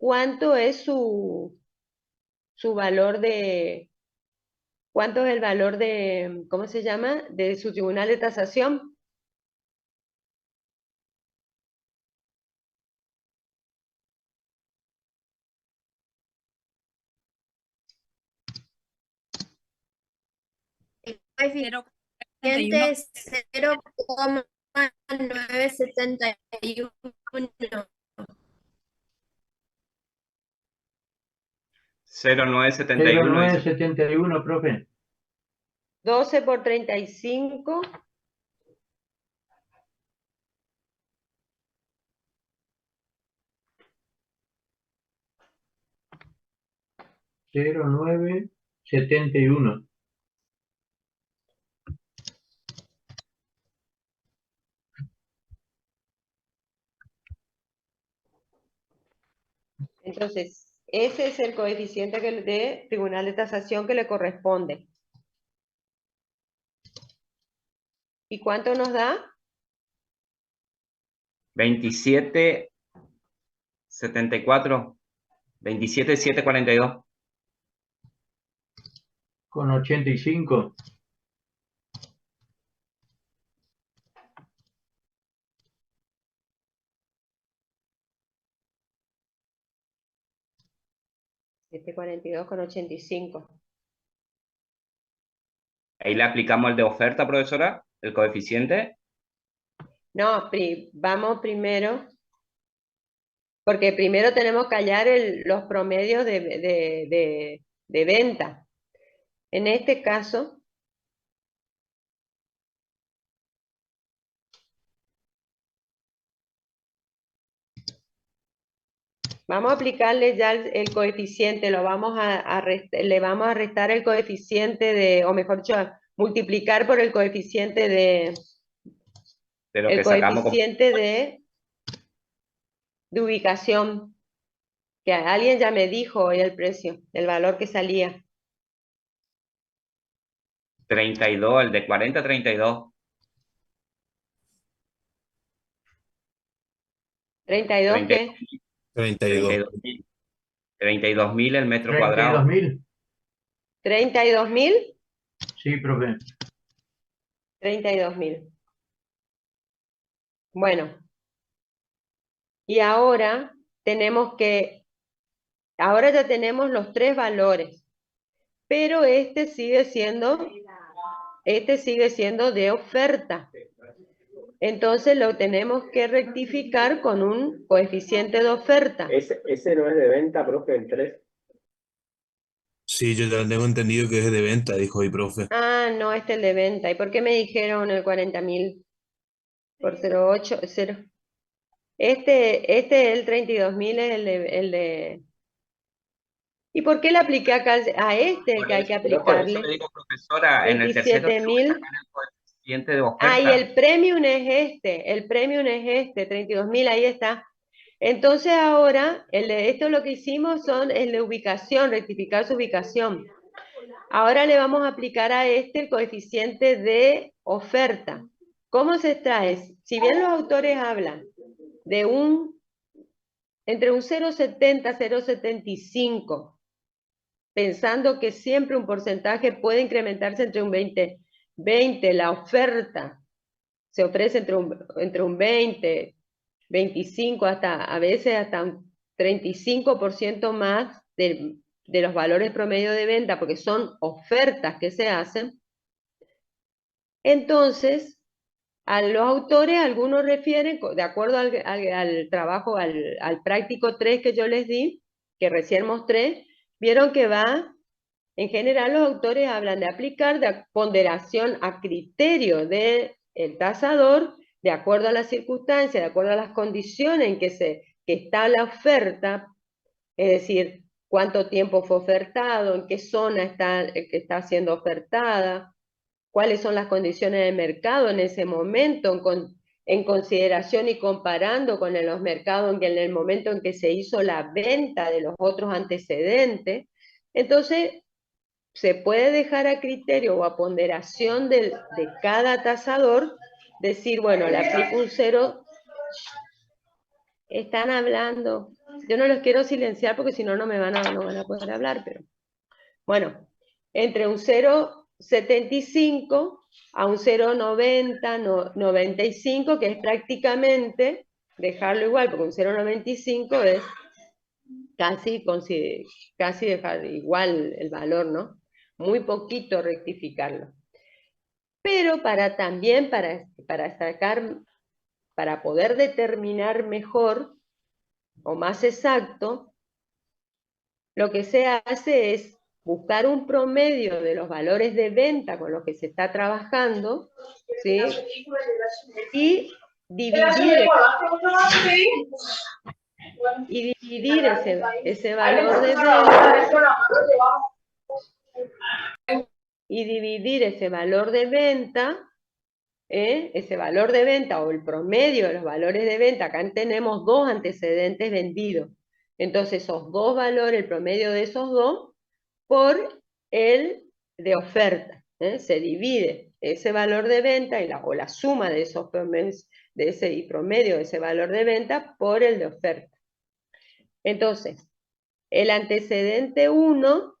cuánto es su valor de, cuánto es el valor de, ¿cómo se llama? De su tribunal de tasación. El coeficiente es 0,971. 0971. 0971, profe. 12 por 35. 0971. Entonces, ese es el coeficiente de tribunal de tasación que le corresponde. ¿Y cuánto nos da? 2774. 27742. Con 85. $742,85. Ahí le aplicamos el de oferta, profesora, el coeficiente. No, vamos primero, porque primero tenemos que hallar los promedios de venta. En este caso, vamos a aplicarle ya el coeficiente, le vamos a restar el coeficiente de, o mejor dicho, multiplicar por el coeficiente De lo el que sacamos. coeficiente de ubicación, que alguien ya me dijo hoy el precio, el valor que salía. 32, el de 40, 32. 32, ¿qué? 32.000. 32.000 el metro cuadrado. 32.000. 32.000. Sí, profe. 32.000. Bueno, y ahora ahora ya tenemos los tres valores, pero este sigue siendo de oferta. Entonces lo tenemos que rectificar con un coeficiente de oferta. Ese no es de venta, profe, el 3. Sí, yo ya tengo entendido que es de venta, dijo hoy, profe. Ah, no, este es el de venta. ¿Y por qué me dijeron el 40.000 por 0,8? Este, el 32.000 es el de... ¿Y por qué le apliqué acá a este, el que hay que Por eso aplicarle? le digo, profesora, en el tercero tengo que 27.000. sacar el coeficiente de Ah, y oferta. el premium es el premium es 32.000, ahí está. Entonces ahora, esto lo que hicimos es la ubicación, rectificar su ubicación. Ahora le vamos a aplicar a este el coeficiente de oferta. ¿Cómo se extrae? Si bien los autores hablan de entre un 0,70 y 0,75, pensando que siempre un porcentaje puede incrementarse entre un 20, la oferta se ofrece entre un 20, 25, a veces hasta un 35% más de los valores promedio de venta, porque son ofertas que se hacen. Entonces, a los autores, algunos refieren, de acuerdo al trabajo, al práctico 3 que yo les di, que recién mostré, vieron que en general los autores hablan de aplicar de ponderación a criterio del tasador, de acuerdo a las circunstancias, de acuerdo a las condiciones en que está la oferta, es decir, cuánto tiempo fue ofertado, en qué zona que está siendo ofertada, cuáles son las condiciones de mercado en ese momento, en consideración y comparando con los mercados en el momento en que se hizo la venta de los otros antecedentes. Entonces, se puede dejar a criterio o a ponderación de cada tasador decir, bueno, le aplico un 0. Están hablando. yo no los quiero silenciar porque si no, no van a poder hablar, pero bueno, entre un 0,75 a un 0,90, 95, que es prácticamente dejarlo igual, porque un 0,95 es casi dejar igual el valor, ¿no? Muy poquito rectificarlo. Pero también para sacar, para poder determinar mejor o más exacto, lo que se hace es buscar un promedio de los valores de venta con los que se está trabajando, ¿sí? Y dividir ese valor de venta ese valor de venta o el promedio de los valores de venta. Acá tenemos dos antecedentes vendidos. Entonces esos dos valores, el promedio de esos dos, por el de oferta. Se divide ese valor de venta o la suma de esos promedios, y promedio de ese valor de venta por el de oferta. Entonces, el antecedente 1,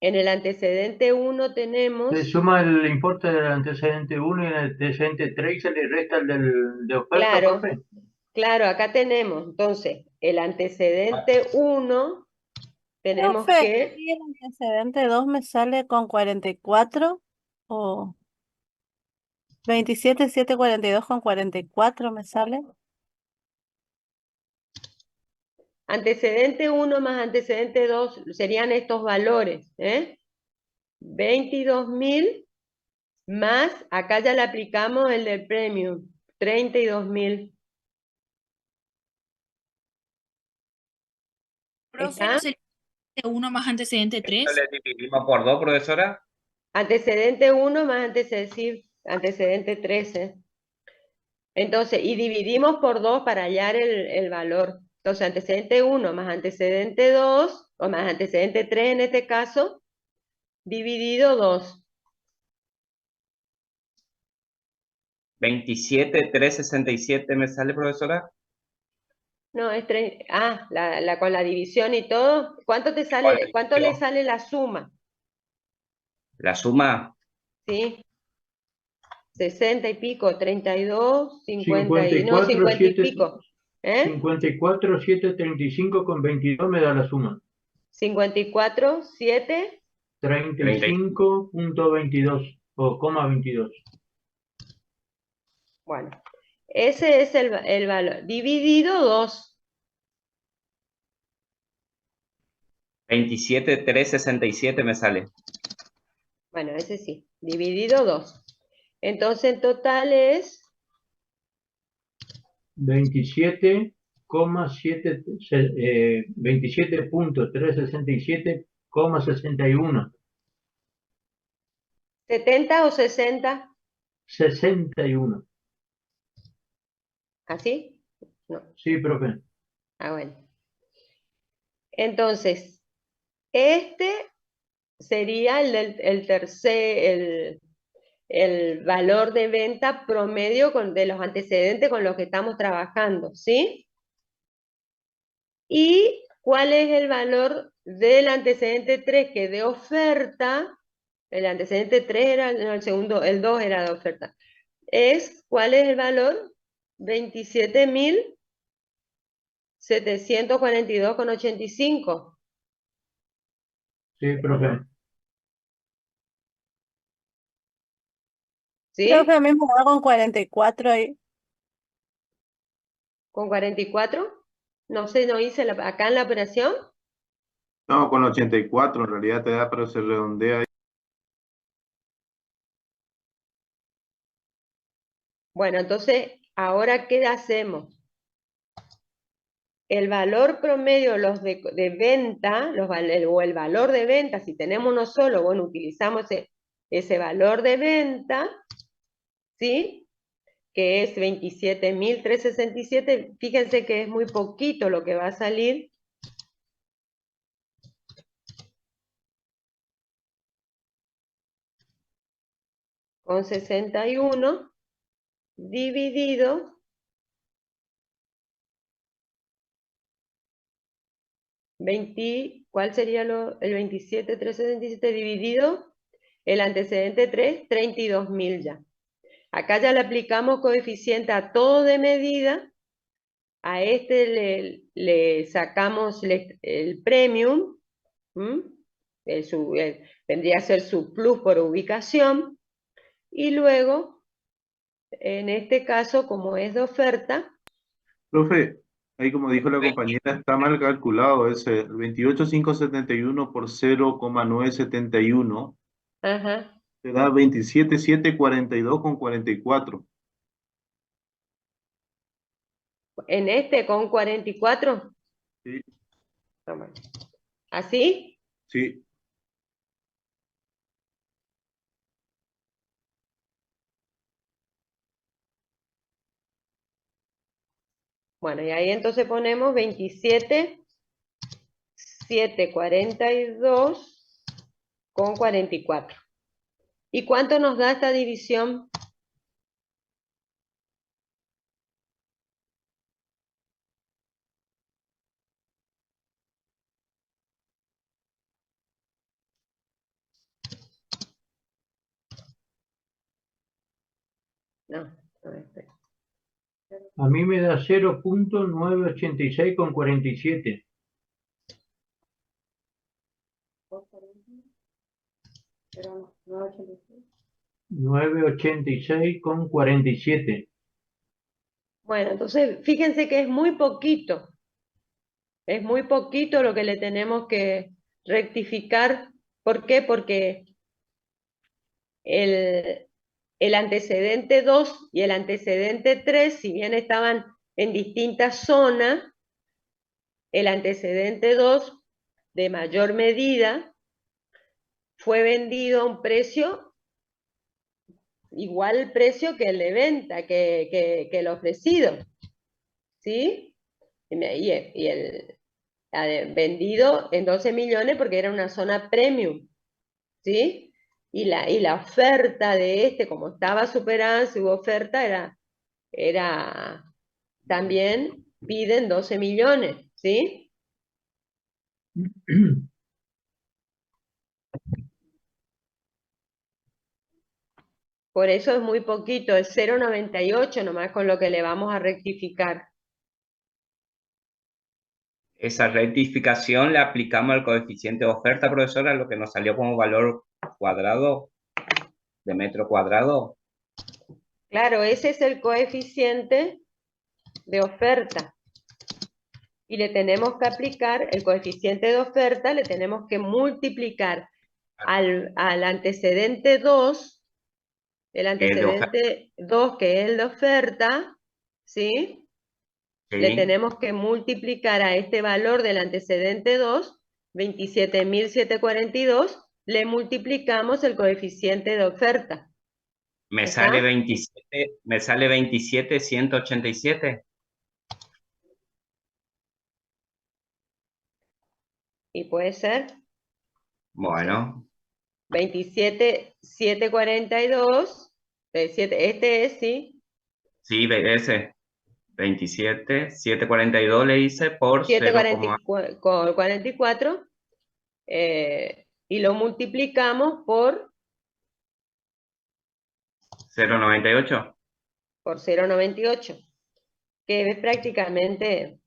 en el antecedente 1 tenemos... Se suma el importe del antecedente 1 y el antecedente 3 y se le resta el de oferta, Claro, profe. claro, acá tenemos, entonces, el antecedente 1, tenemos Profe, que... ¿y el antecedente 2 me sale con 44 o 27,742 con 44 me sale? Antecedente 1 más antecedente 2 serían estos valores, 22.000 más, acá ya le aplicamos el del premium, 32.000. Profe, ¿Está? ¿no sería 1 más antecedente ¿Esto 3? le dividimos por 2, profesora? Antecedente 1 más antecedente 13. Entonces, y dividimos por 2 para hallar el valor. Entonces, antecedente 1 más antecedente 2, o más antecedente 3 en este caso, dividido 2. 27,367 me sale, profesora. No, es 3. Ah, con la división y todo. ¿Cuánto te Con sale? la ¿Cuánto le división. sale la suma? La suma, ¿Sí? 60 y pico, 32, 50 y... No, 54, 50 y 7, pico. 54, 7, 35 con 22 me da la suma. 54, 7... 35,22 o coma 22. Bueno, ese es el valor. Dividido 2. 27,367 me sale. Bueno, ese sí. Dividido 2. Entonces, en total es 27,367,61. 70 o 60. 61. ¿Así? No. Sí, profe. Ah, bueno. Entonces, este sería el tercer, el valor de venta promedio de los antecedentes con los que estamos trabajando, ¿sí? ¿Y cuál es el valor del antecedente 3? Que de oferta, el antecedente 3 era, no, el segundo, el 2 era de oferta. ¿Cuál es el valor? 27.742,85. Sí, profe. ¿Sí? Profe, a mí me da con 44 ahí. ¿Con 44? No sé, no hice acá en la operación. No, con 84 en realidad te da, pero se redondea. Bueno, entonces, ¿ahora qué hacemos? El valor promedio, los de venta, o el valor de venta, si tenemos uno solo, bueno, utilizamos ese valor de venta, ¿sí? Que es 27.367. Fíjense que es muy poquito lo que va a salir. Con 61 dividido ¿Cuál sería el 27.377 dividido? El antecedente 3, 32.000 ya. Acá ya le aplicamos coeficiente a todo de medida. A este le sacamos el premium. Vendría a ser su plus por ubicación. Y luego, en este caso, como es de oferta, Profe, ahí como dijo la compañera, está mal calculado ese 28.571 por 0,971 ajá, te da 27.742 con 44. en este con 44. Sí, Toma. ¿Así? sí. Bueno, y ahí entonces ponemos 27.742 con 44. ¿Y cuánto nos da esta división? No, espera. A mí me da 0.986 con 47. 986 con 47. Bueno, entonces fíjense que es muy poquito. Es muy poquito lo que le tenemos que rectificar. ¿Por qué? Porque el antecedente 2 y el antecedente 3, si bien estaban en distintas zonas, el antecedente 2, de mayor medida, fue vendido a un precio igual al precio que el de venta, que el ofrecido. ¿Sí? Y el vendido en 12 millones porque era una zona premium. ¿Sí? Y la oferta de este, como estaba superada, su oferta era también piden 12 millones. ¿Sí? Por eso es muy poquito, es 0,98 nomás con lo que le vamos a rectificar. Esa rectificación le aplicamos al coeficiente de oferta, profesora, lo que nos salió como valor cuadrado, de metro cuadrado. Claro, ese es el coeficiente de oferta. Y le tenemos que aplicar el coeficiente de oferta, le tenemos que multiplicar al antecedente 2, el antecedente 2 que es el de oferta, ¿sí? Le Sí. tenemos que multiplicar a este valor del antecedente 2, 27.742, le multiplicamos el coeficiente de oferta. Me ¿Está? sale 27.187. Y puede ser Bueno, 27.742, este es, ¿sí? sí, ese 27.742 le hice por 744, y lo multiplicamos por 0,98. 0,98, que es prácticamente,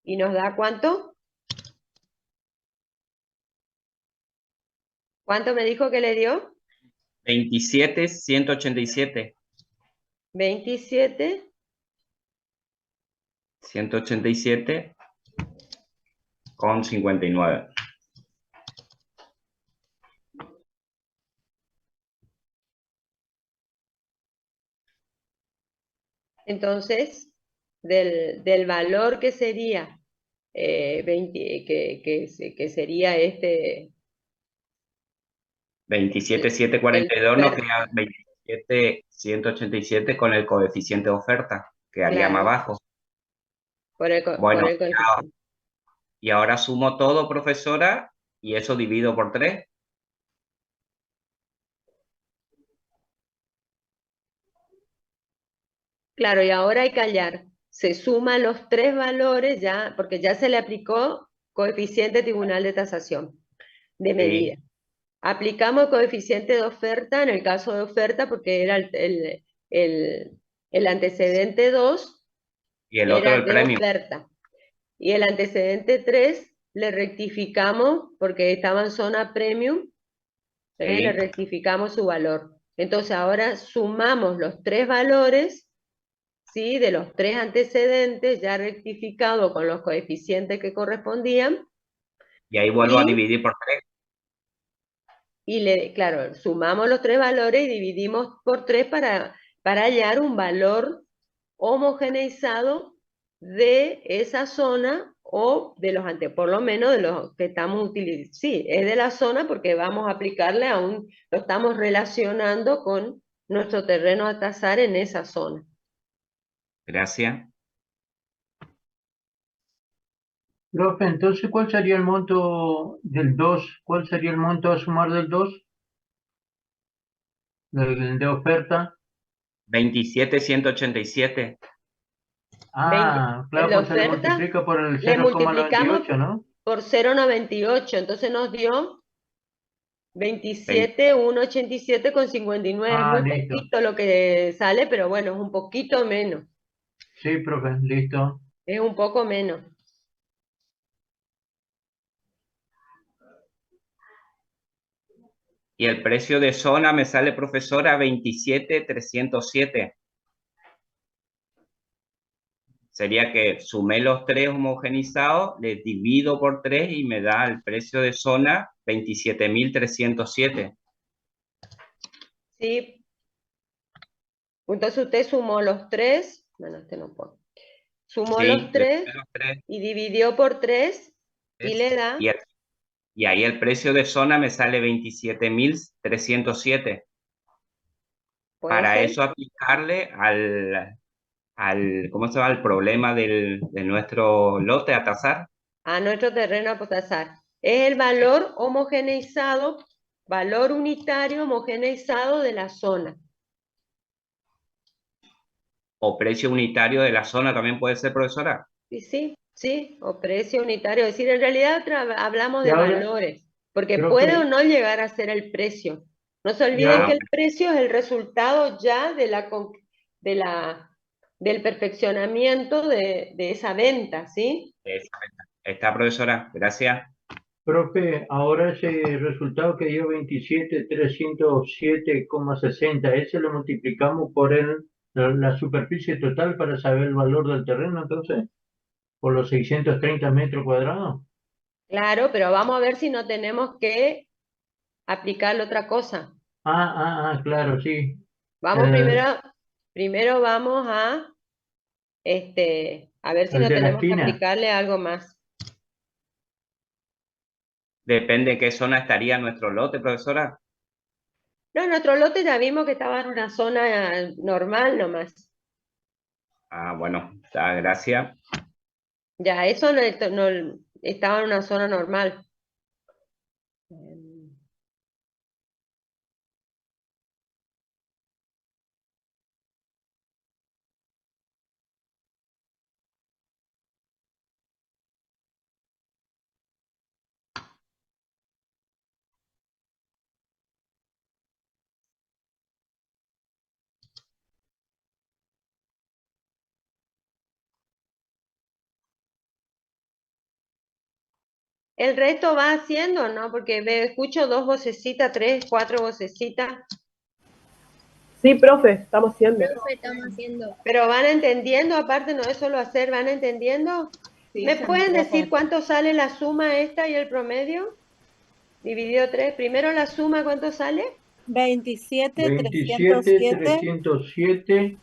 ¿y nos da cuánto? ¿Cuánto me dijo que le dio? 27.187. 27. 187 con 59. Entonces, del valor que sería, que sería este... 27.742 nos queda 27.187 con el coeficiente de oferta, quedaría más Claro, bajo. por el Bueno, coeficiente. y ahora sumo todo, profesora, y eso divido por 3. Claro, y ahora hay que hallar se suman los tres valores ya, porque ya se le aplicó coeficiente tribunal de tasación, de medida. Aplicamos el coeficiente de oferta en el caso de oferta porque era el antecedente 2 Y el otro era el de premio. oferta. Y el antecedente 3 le rectificamos porque estaba en zona premium, le rectificamos su valor. Entonces ahora sumamos los tres valores, ¿sí? De los tres antecedentes ya rectificado con los coeficientes que correspondían. Y ahí vuelvo a dividir por 3. Y claro, sumamos los tres valores y dividimos por 3 para hallar un valor homogeneizado de esa zona o de los por lo menos de los que estamos utilizando. Sí, es de la zona porque vamos a aplicarle lo estamos relacionando con nuestro terreno a tasar en esa zona. Gracias. Profe, entonces, ¿cuál sería el monto del 2? ¿Cuál sería el monto a sumar del 2? De oferta. 27.187. Ah, claro, la pues se le oferta multiplica por el le multiplicamos 0,98, ¿no? por 0,98, entonces nos dio 27.187,59. Ah, Es muy listo. poquito lo que sale, pero bueno, es un poquito menos. Sí, profe, listo. Es un poco menos. Y el precio de zona me sale, profesora, 27.307. Sería que sumé los tres homogenizados, les divido por 3 y me da el precio de zona 27.307. Sí. Entonces usted sumó los tres, bueno, este no puedo. Sumó Sí, los tres los tres. y dividió por 3 y le da. Y ahí el precio de zona me sale 27.307. Para ser. eso aplicarle ¿cómo se llama? El problema de nuestro lote a tasar. A nuestro terreno a tasar. Es el valor homogeneizado, valor unitario homogeneizado de la zona. O precio unitario de la zona también puede ser, profesora. Sí, o precio unitario. Es decir, en realidad hablamos Y de ahora, valores, porque profe, puede o no llegar a ser el precio. No se olviden que el precio es el resultado ya del perfeccionamiento de esa venta, ¿sí? Está, profesora, gracias. profe, ahora ese resultado que dio 27.307,60, ese lo multiplicamos por la superficie total para saber el valor del terreno, entonces, por los 630 metros cuadrados. Claro, pero vamos a ver si no tenemos que aplicarle otra cosa. Claro, sí. Vamos primero vamos a ver si El no de la tenemos que esquina. aplicarle algo más. Depende de qué zona estaría nuestro lote, profesora. No, nuestro lote ya vimos que estaba en una zona normal nomás. Bueno, gracias. Ya, eso no estaba en una zona normal. El resto va haciendo, ¿no? Porque escucho 2 vocecitas, 3, 4 vocecitas. Sí, profe, estamos haciendo. Pero van entendiendo, aparte no es solo hacer, ¿van entendiendo? Sí, ¿me pueden decir cuánto sale la suma esta y el promedio? Dividido 3. Primero la suma, ¿cuánto sale? 27.307.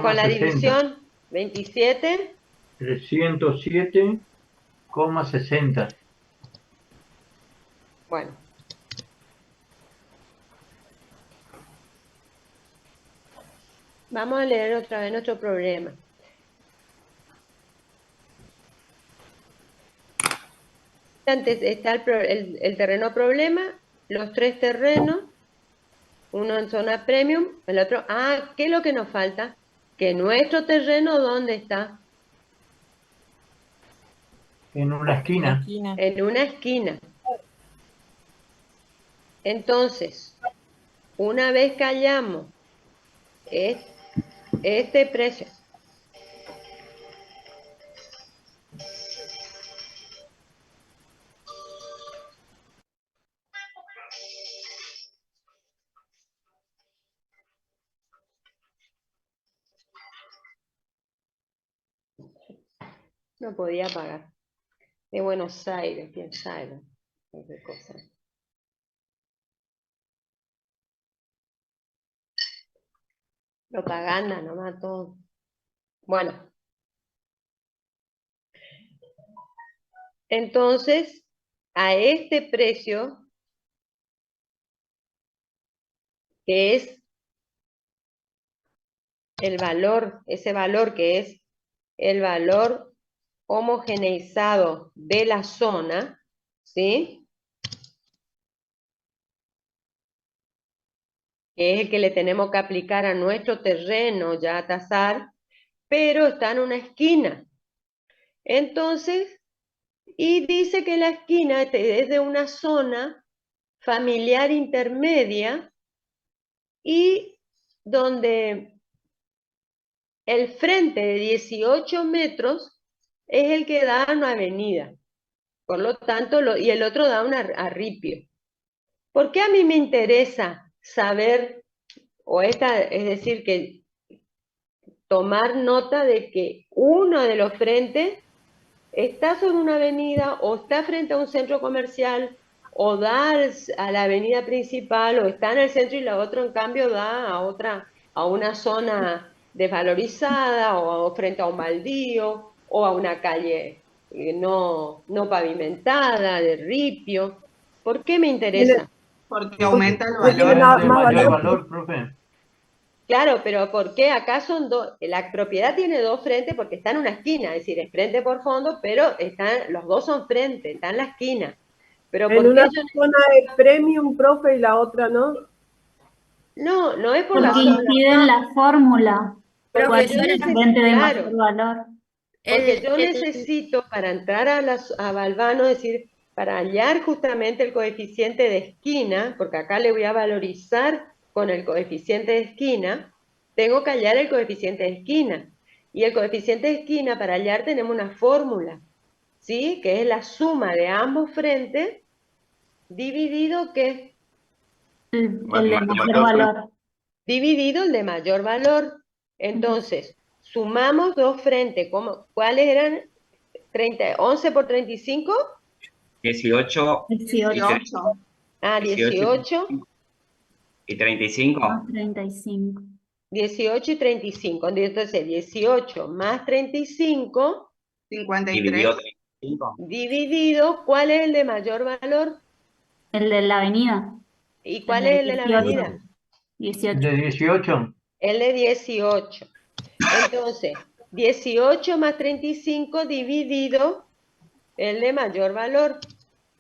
Con la división, 27. 307,60. Bueno. Vamos a leer otra vez nuestro problema. Antes está el terreno problema, los tres terrenos, uno en zona premium, el otro... ¿qué es lo que nos falta? que nuestro terreno, ¿dónde está? En una esquina. Esquina. En una esquina. Entonces, una vez que hallamos este precio, no podía pagar. De Buenos Aires, quién sabe. Qué cosa. Propaganda, nomás todo. Bueno, entonces, a este precio, que es el valor, ese valor que es el valor homogeneizado de la zona, ¿sí? Que es el que le tenemos que aplicar a nuestro terreno ya a tasar, pero está en una esquina. Entonces, y dice que la esquina es de una zona familiar intermedia y donde el frente de 18 metros es el que da a una avenida. Por lo tanto, y el otro da a ripio. ¿Por qué a mí me interesa saber, es decir, que tomar nota de que uno de los frentes está sobre una avenida o está frente a un centro comercial o da a la avenida principal o está en el centro y la otra en cambio da a una zona desvalorizada o frente a un baldío o a una calle no pavimentada, de ripio? ¿Por qué me interesa? Porque aumenta el Porque tiene valor. De más mayor valor. valor, profe. Claro, pero ¿por qué? Acá son dos, la propiedad tiene dos frentes porque está en una esquina, es decir, es frente por fondo, pero los dos son frente, está en la esquina. Pero En ¿por una qué yo zona de premium, profe, y la otra no. no es por la Porque zona, inciden la fórmula. porque ¿Cuál yo es el necesito, frente de claro, mayor valor? porque yo necesito para entrar a Balvano, es decir, para hallar justamente el coeficiente de esquina, porque acá le voy a valorizar con el coeficiente de esquina, tengo que hallar el coeficiente de esquina. Y el coeficiente de esquina, para hallar tenemos una fórmula, ¿sí? Que es la suma de ambos frentes dividido, ¿qué? El de mayor valor. Dividido el de mayor valor. Entonces, sumamos dos frentes. ¿Cuáles eran? 11 por 35. 18 y 18 18 y 35. más 35. 18 y 35. Entonces, 18 más 35 Dividido 35. dividido, ¿cuál es el de mayor valor? El de la avenida. ¿Y cuál El es de el de la 18. avenida? 18. De 18. El de 18. Entonces, 18 más 35 dividido el de mayor valor,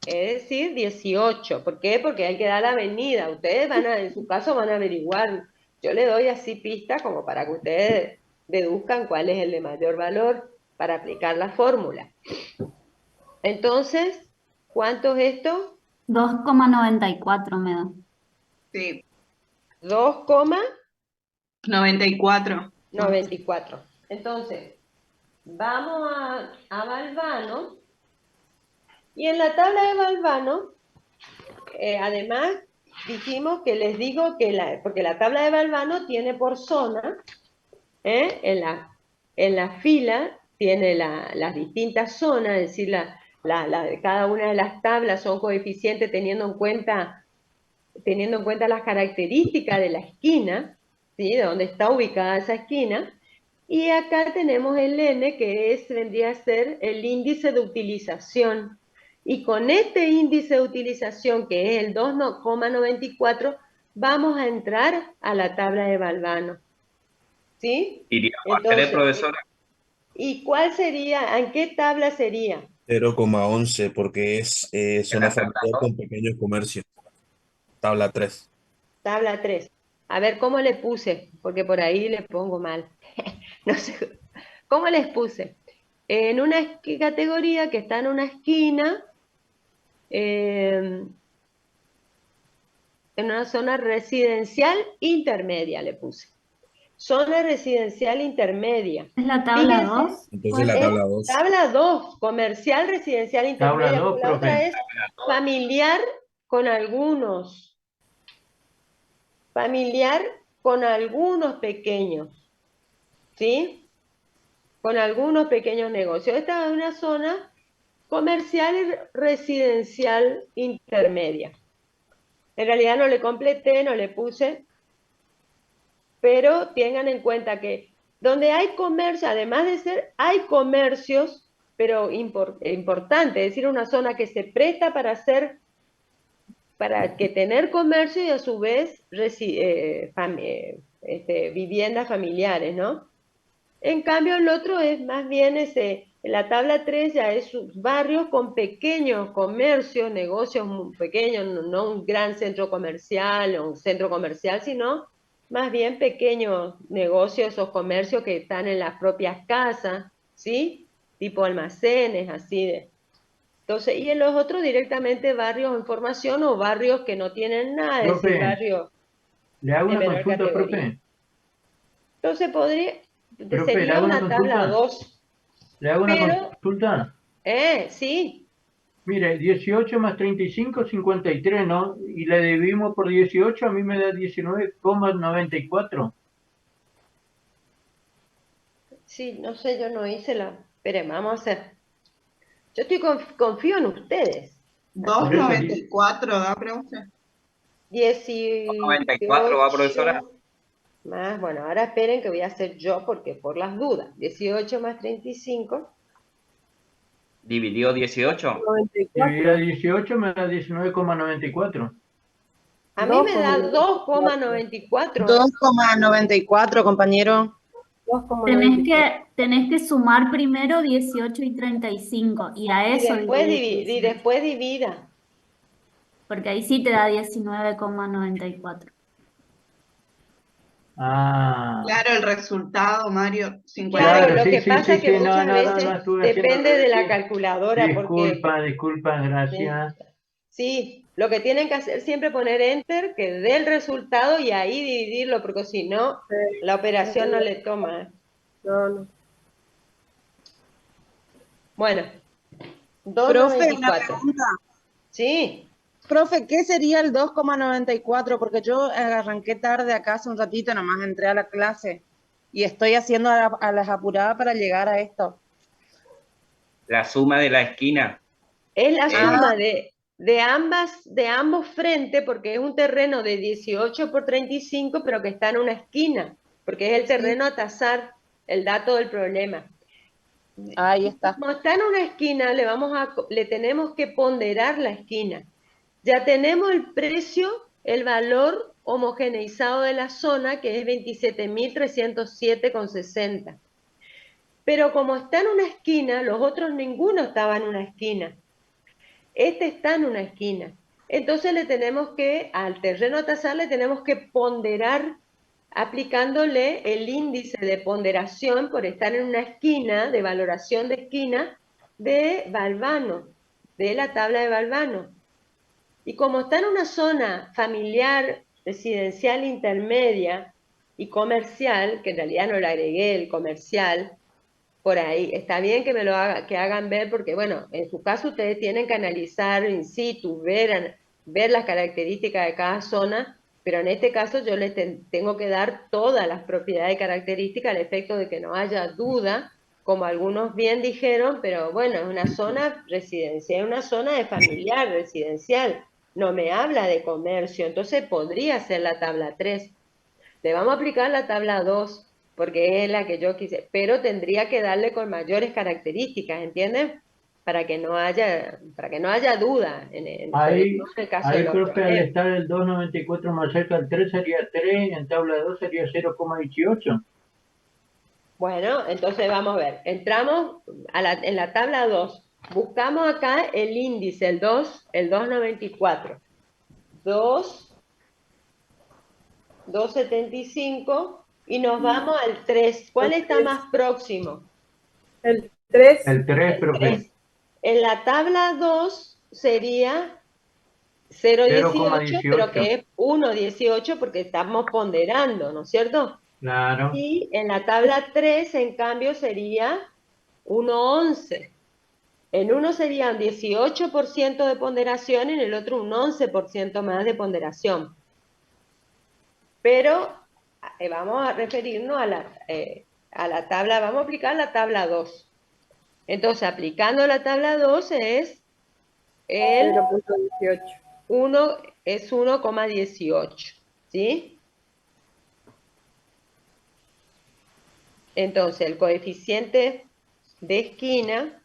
es decir, 18. ¿Por qué? Porque hay que dar la avenida. Ustedes en su caso van a averiguar. Yo le doy así pistas como para que ustedes deduzcan cuál es el de mayor valor para aplicar la fórmula. Entonces, ¿cuánto es esto? 2,94 me da. Sí, 2,94. 94. Entonces, vamos a Balvano. Y en la tabla de Balvano, además, dijimos que les digo que porque la tabla de Balvano tiene por zona, en la fila tiene las distintas zonas, es decir, cada una de las tablas son coeficientes teniendo en cuenta las características de la esquina, ¿sí? De dónde está ubicada esa esquina. Y acá tenemos el N, que vendría a ser el índice de utilización. Y con este índice de utilización, que es el 2,94, vamos a entrar a la tabla de Balvano. ¿Sí? Iría a Entonces, profesora. ¿y cuál sería? ¿En qué tabla sería? 0,11 porque es zona familiar con pequeños comercios. Tabla 3. Tabla 3. A ver, ¿cómo le puse? Porque por ahí le pongo mal. No sé. ¿Cómo les puse? En una categoría que está en una esquina, en una zona residencial intermedia le puse. Zona residencial intermedia. ¿Es la tabla Fíjense, 2? Entonces la es tabla 2. tabla 2, comercial residencial Tabla intermedia. 2, La otra profe. es familiar con algunos. Familiar con algunos pequeños. ¿Sí? Con algunos pequeños negocios. Esta es una zona comercial y residencial intermedia. En realidad no le completé, no le puse, pero tengan en cuenta que donde hay comercio, además de ser, hay comercios, pero importante, es decir, una zona que se presta para hacer, para que tener comercio y a su vez viviendas familiares, ¿no? En cambio, el otro es más bien en la tabla 3 ya es sus barrios con pequeños comercios, negocios muy pequeños, no un gran centro comercial o un centro comercial, sino más bien pequeños negocios o comercios que están en las propias casas, ¿sí? Tipo almacenes, así de. Entonces, y en los otros directamente barrios en formación o barrios que no tienen nada, es decir, Profe, barrios le hago de una menor consulta, categoría. profe. Entonces Profe, le sería hago una una tabla consulta. 2. Le hago una Pero, consulta. sí, Mire, 18 más 35, 53, ¿no? Y le dividimos por 18, a mí me da 19,94. sí, no sé, yo no hice la. Esperen, vamos a hacer. Yo confío en ustedes. Por eso, 2,94 da, profe. 94 va, profesora. 18 más, bueno, ahora esperen que voy a hacer yo porque por las dudas. 18 más 35. Dividió 18. 94. dividir a 18 me da 19,94. A mí me da 2,94. 2,94. 2,94, compañero. 2,94. Tenés que sumar primero 18 y 35 y a Y eso después, dividir y después divida. porque ahí sí te da 19,94. Ah, Claro, el resultado, Mario, 50. Claro, claro, lo sí, que sí, pasa sí, es que sí, no, muchas no, no, veces no, estuve haciendo al depende de revés, la sí. calculadora, porque Disculpa, gracias. sí, lo que tienen que hacer siempre es poner enter, que dé el resultado y ahí dividirlo, porque si no, la operación no le toma. No, no. Bueno, Profe, una 2,94. pregunta. Sí, Profe, ¿qué sería el 2,94? Porque yo arranqué tarde acá hace un ratito, nomás entré a la clase y estoy haciendo a las apuradas para llegar a esto. La suma de la esquina. es la Eh, suma de ambos frentes, porque es un terreno de 18 por 35, pero que está en una esquina, porque es el terreno a tasar, el dato del problema. Ahí está. Como está en una esquina, le tenemos que ponderar la esquina. Ya tenemos el precio, el valor homogeneizado de la zona, que es 27.307,60. Pero como está en una esquina, los otros ninguno estaba en una esquina. Este está en una esquina. Entonces al terreno a tasar le tenemos que ponderar aplicándole el índice de ponderación por estar en una esquina, de valoración de esquina, de Valvano, de la tabla de Valvano. Y como está en una zona familiar, residencial intermedia y comercial, que en realidad no le agregué el comercial, por ahí, está bien que que hagan ver, porque bueno, en su caso ustedes tienen que analizar in situ, ver las características de cada zona, pero en este caso yo les tengo que dar todas las propiedades y características al efecto de que no haya duda, como algunos bien dijeron, pero bueno, es una zona residencial, es una zona de familiar residencial, no me habla de comercio, entonces podría ser la tabla 3. Le vamos a aplicar la tabla 2, porque es la que yo quise, pero tendría que darle con mayores características, ¿entienden? Para que no haya duda, sobre Ahí, todo en el caso de los profe, al problemas. estar el 2,94 más cerca del 3 sería 3, en tabla 2 sería 0,18. Bueno, entonces vamos a ver, entramos en la tabla 2, buscamos acá el índice, el 2,94. 2, 2,75 y nos vamos al 3. ¿Cuál está más próximo? El 3. El 3, El profe. 3. En la tabla 2 sería 0,18, pero 0,18. que es 1,18 porque estamos ponderando, ¿no es cierto? Claro. Y en la tabla 3, en cambio, sería 1,11. En uno sería un 18% de ponderación, en el otro un 11% más de ponderación. Pero vamos a referirnos a la tabla, vamos a aplicar la tabla 2. Entonces, aplicando la tabla 2 es el 0,18. 1 es 1,18, ¿sí? Entonces, el coeficiente de esquina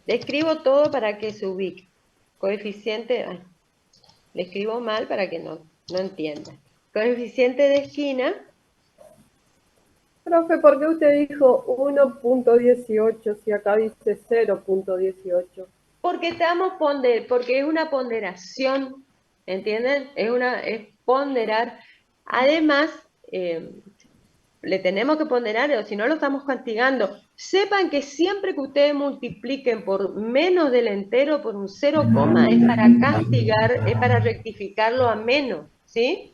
le escribo todo para que se ubique. Coeficiente, ay, le escribo mal para que no entienda. Coeficiente de esquina. Profe, ¿por qué usted dijo 1,18 si acá dice 0,18? Porque porque es una ponderación, ¿entienden? Es ponderar. Además, le tenemos que ponderar, o si no lo estamos castigando. Sepan que siempre que ustedes multipliquen por menos del entero, por un 0, es para castigar, es para rectificarlo a menos, ¿sí?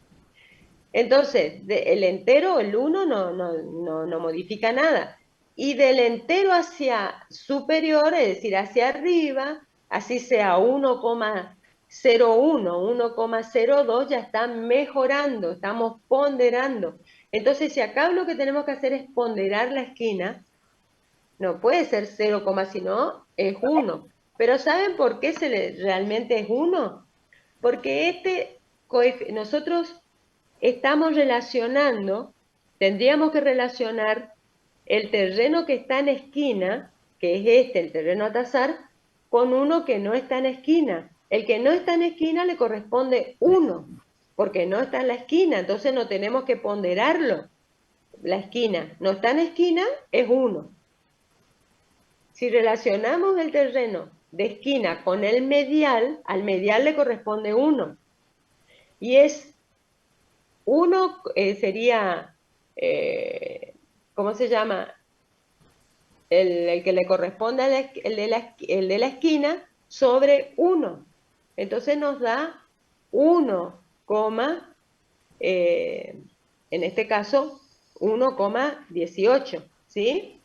Entonces, el entero, el 1, no modifica nada. Y del entero hacia superior, es decir, hacia arriba, así sea 1,01, 1,02, ya está mejorando, estamos ponderando. Entonces, si acá lo que tenemos que hacer es ponderar la esquina, no puede ser 0, sino es 1. Pero ¿saben por qué realmente es 1? Porque nosotros estamos relacionando, tendríamos que relacionar el terreno que está en esquina, que es el terreno a tasar, con uno que no está en esquina. El que no está en esquina le corresponde 1, porque no está en la esquina, entonces no tenemos que ponderarlo. La esquina no está en esquina, es 1. Si relacionamos el terreno de esquina con el medial, al medial le corresponde 1. Y es 1 sería, ¿cómo se llama? El que le corresponde el de la esquina sobre 1. Entonces nos da 1, en este caso, 1,18, ¿sí?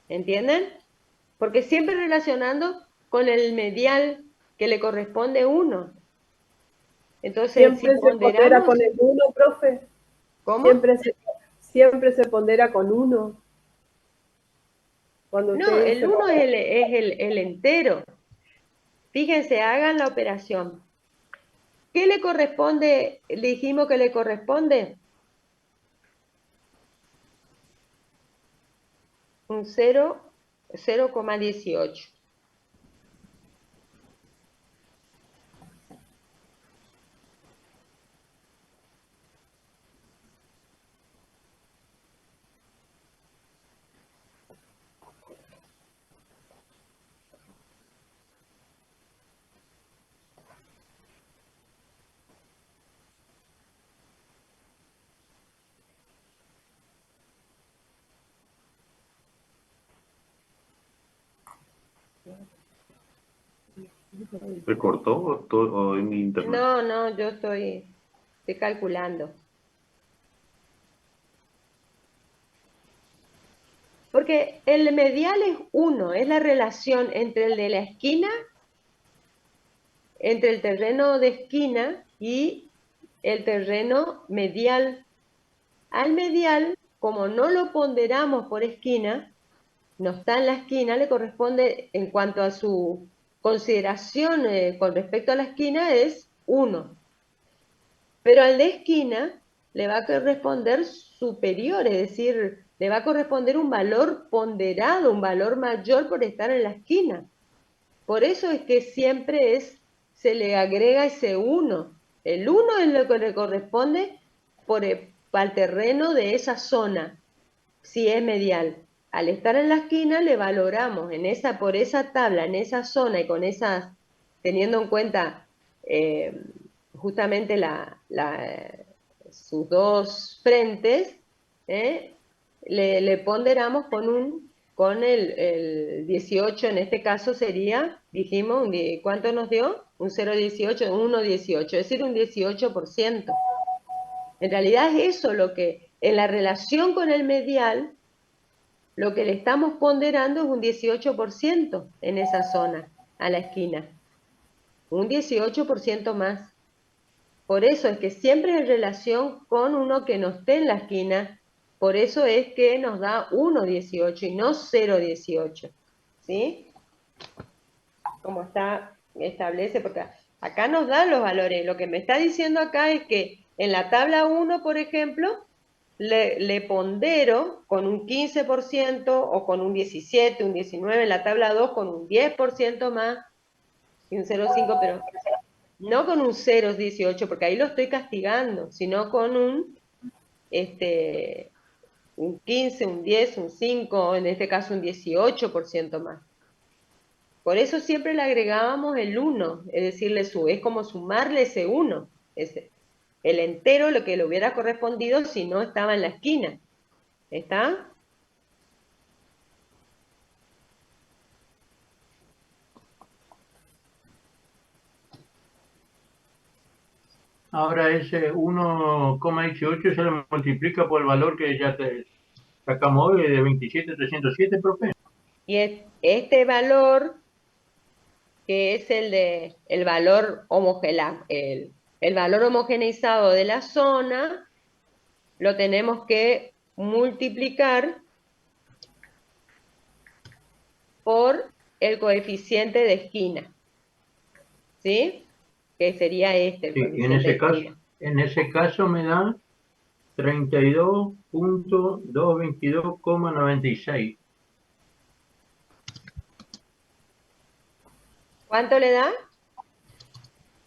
¿Entienden? Porque siempre relacionando con el medial que le corresponde 1. Entonces, ¿Siempre si se pondera ponderamos... con el 1, profe? ¿Cómo? Siempre se pondera con 1. Cuando No, usted el dice 1 es el entero. Fíjense, hagan la operación. ¿Qué le corresponde? Le dijimos que le corresponde un 0,18. ¿Se cortó o en mi internet? No, yo estoy calculando. Porque el medial es 1, es la relación entre el de la esquina, entre el terreno de esquina y el terreno medial. Al medial, como no lo ponderamos por esquina, no está en la esquina, le corresponde, en cuanto a su consideración con respecto a la esquina, es 1. Pero al de esquina le va a corresponder superior, es decir, le va a corresponder un valor ponderado, un valor mayor por estar en la esquina. Por eso es que siempre se le agrega ese 1. El 1 es lo que le corresponde al terreno de esa zona, si es medial. Al estar en la esquina le valoramos por esa tabla, en esa zona y teniendo en cuenta justamente sus dos frentes, le ponderamos con el 18, en este caso sería, dijimos, ¿cuánto nos dio? Un 0,18, un 1,18, es decir, un 18%. En realidad es eso lo que, en la relación con el medial, lo que le estamos ponderando es un 18% en esa zona, a la esquina. Un 18% más. Por eso es que siempre en relación con uno que no esté en la esquina, por eso es que nos da 1,18 y no 0,18. ¿Sí? Como establece, porque acá nos dan los valores. Lo que me está diciendo acá es que en la tabla 1, por ejemplo, le pondero con un 15% o con un 17, un 19, en la tabla 2 con un 10% más y un 0,5, pero no con un 0,18, porque ahí lo estoy castigando, sino con un 15, un 10, un 5, en este caso un 18% más. Por eso siempre le agregábamos el 1, es decir, es como sumarle ese 1, el entero, lo que le hubiera correspondido si no estaba en la esquina. ¿Está? Ahora ese 1,18 se lo multiplica por el valor que ya sacamos hoy de 27,307, profe. Y este valor, que es el valor el valor homogeneizado de la zona, lo tenemos que multiplicar por el coeficiente de esquina. ¿Sí? Que sería este, el Sí, coeficiente en ese caso me da 32.222,96. ¿Cuánto le da?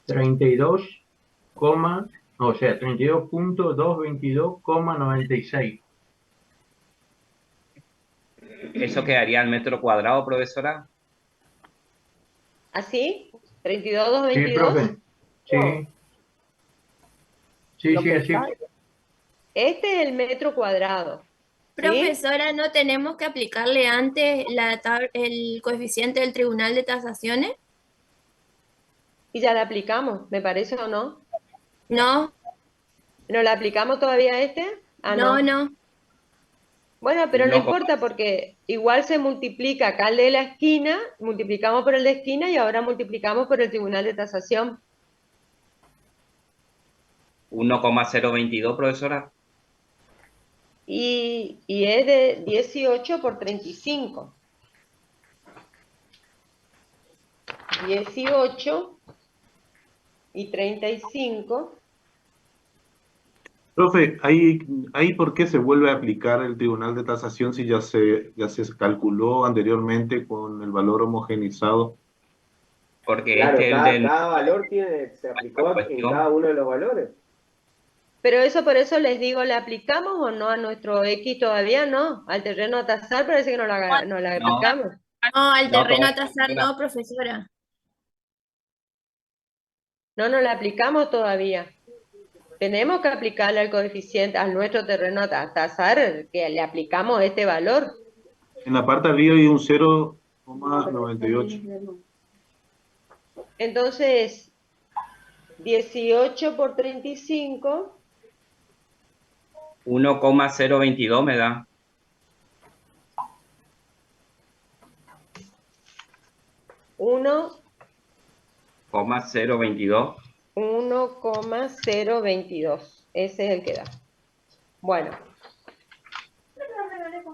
32.222,96. ¿Eso quedaría al metro cuadrado, profesora? ¿Así? ¿32,222? Sí, profe. Sí. Sí, Lo sí, que así. Este es el metro cuadrado. ¿Sí? Profesora, ¿no tenemos que aplicarle antes el coeficiente del Tribunal de Tasaciones? Y ya le aplicamos, ¿me parece o no? No, ¿No le aplicamos todavía a este? Ah, no, no. no. Bueno, pero no 1,0. importa porque igual se multiplica acá el de la esquina, multiplicamos por el de esquina y ahora multiplicamos por el Tribunal de Tasación. 1,022, profesora. Y es de 18 por 35. 18 y 35. Profe, ahí ¿por qué se vuelve a aplicar el Tribunal de Tasación si ya se calculó anteriormente con el valor homogeneizado? Porque Claro, este cada valor se aplicó en cuestión. cada uno de los valores. Pero eso, por eso les digo, ¿le aplicamos o no a nuestro X? Todavía no. Al terreno a tasar parece que no la aplicamos. No, al No, terreno a profesora. tasar no, profesora. No la aplicamos todavía. Tenemos que aplicarle al coeficiente, a nuestro terreno a tasar, que le aplicamos este valor. En la parte de arriba hay un 0,98. Entonces, 18 por 35. 1,022 me da. 1,022. 1,022. Ese es el que da. Bueno.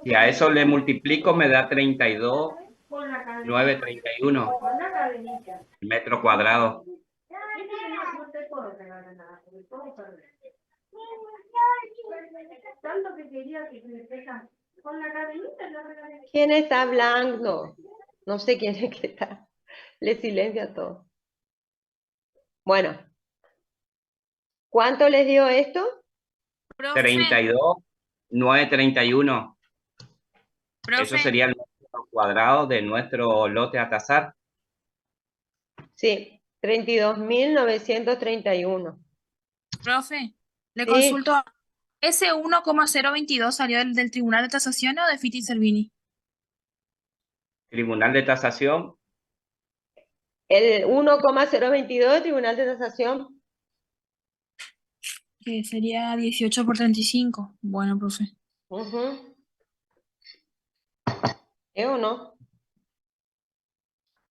Y a eso le multiplico, me da 32,931 metro cuadrado. ¿Quién está hablando? No sé quién es que está. Le silencia todo. Bueno. ¿Cuánto les dio esto? 32,931. Profe. Eso sería el metro cuadrado de nuestro lote a tasar. Sí, 32.931. Profe, le Sí. consulto, ¿ese 1,022 salió del Tribunal de Tasación o de Fiti Servini? Tribunal de Tasación, El 1,022 Tribunal de Tasación. Que sería 18 por 35. Bueno, profe. Ujú. ¿Es o no?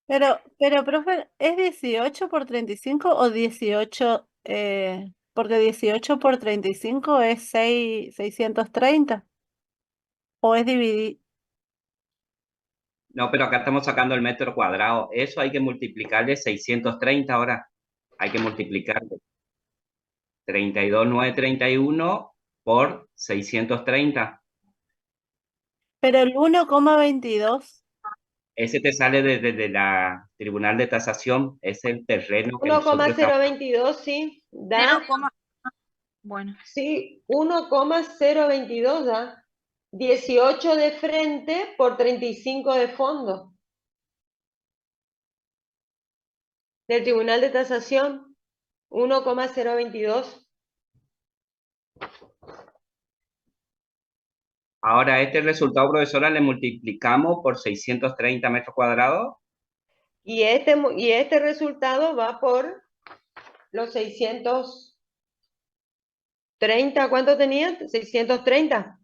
Pero, profe, ¿es 18 por 35 o 18? Porque 18 por 35 es 630. ¿O es dividir? no, pero acá estamos sacando el metro cuadrado. Eso hay que multiplicarle 630 ahora. Hay que multiplicarle 32.931 por 630. Pero el 1,22. Ese te sale desde la Tribunal de Tasación, es el terreno que nosotros estamos. 1,022, sí, da, 0, bueno, sí, 1,022 da. 18 de frente por 35 de fondo. Del Tribunal de Tasación, 1,022. Ahora, este resultado, profesora, le multiplicamos por 630 metros cuadrados. Y este resultado va por los 630, ¿cuánto tenía? 630.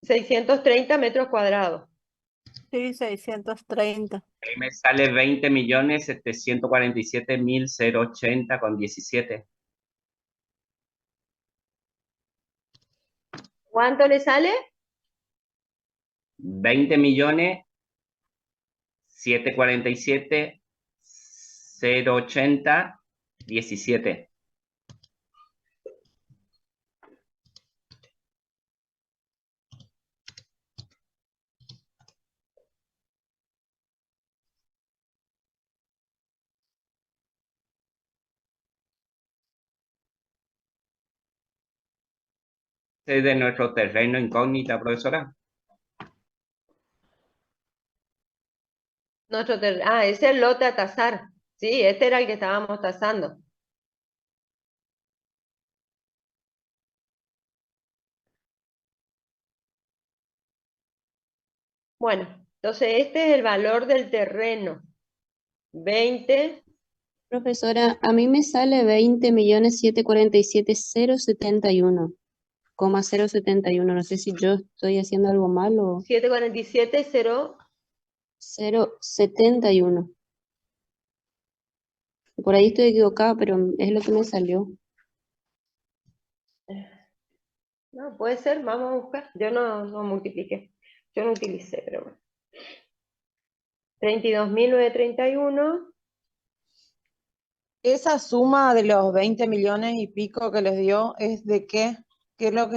630 metros cuadrados. Sí, 630. Ahí me sale 20.747.080,17. ¿Cuánto le sale? 20.747.080,17. Es de nuestro terreno incógnita, profesora. Ese es el lote a tasar. Sí, este era el que estábamos tasando. Bueno, entonces este es el valor del terreno. 20. Profesora, a mí me sale 20.747.071,071. No sé si yo estoy haciendo algo mal o 747, 0. 071. Por ahí estoy equivocada, pero es lo que me salió. No, puede ser, vamos a buscar. Yo no multipliqué. Yo no utilicé, pero bueno. 32.931. Esa suma de los 20 millones y pico que les dio, ¿es de qué? ¿Qué es lo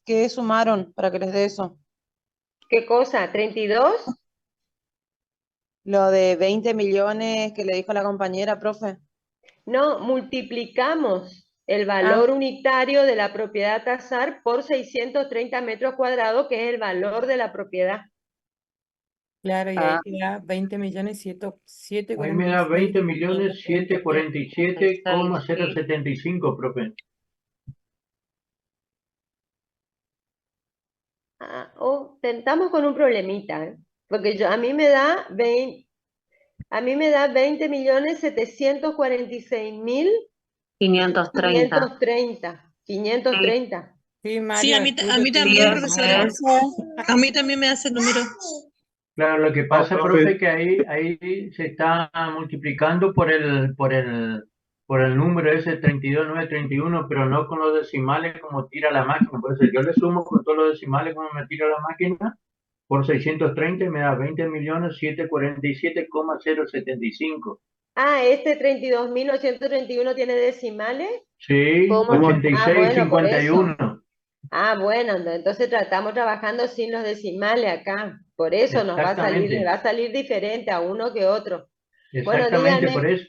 que sumaron para que les dé eso? ¿Qué cosa? ¿32? Lo de 20 millones que le dijo la compañera, profe. No, multiplicamos el valor unitario de la propiedad a tasar por 630 metros cuadrados, que es el valor de la propiedad. Claro, y ahí te da 20.747.046. Ahí me da 20.747,075, profe. Estamos con un problemita, ¿eh? Porque a mí me da 20.746.530. 530. Sí, sí, a mí también, profesora. A mí también me hace el número. Claro, lo que pasa, No, profe, profe. que ahí se está multiplicando por el número ese 32.931, pero no con los decimales como tira la máquina. Por eso yo le sumo con todos los decimales como me tira la máquina por 630 y me da 20.747,075. Este 32.831 tiene decimales. Sí, ¿Cómo? 86,51. Bueno, entonces estamos trabajando sin los decimales acá. Por eso nos va a salir diferente a uno que otro. Exactamente, Bueno, por eso.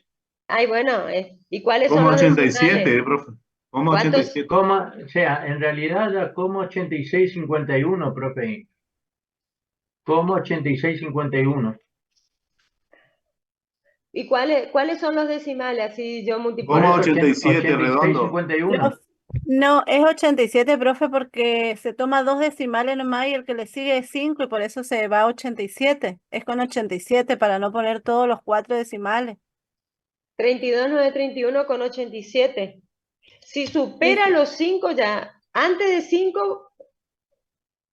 Bueno, ¿y cuáles son los 87, decimales? profe. ¿Cómo ¿Cuántos? 87? O sea, en realidad da como 86,51, profe. Como 86,51. ¿Y cuáles son los decimales? Así yo multiplico. ¿Cómo 87 redondo? 56,51. No, es 87, profe, porque se toma 2 decimales nomás y el que le sigue es 5 y por eso se va a 87. Es con 87 para no poner todos los 4 decimales. 32,931 con 87. Si supera los 5 ya, antes de 5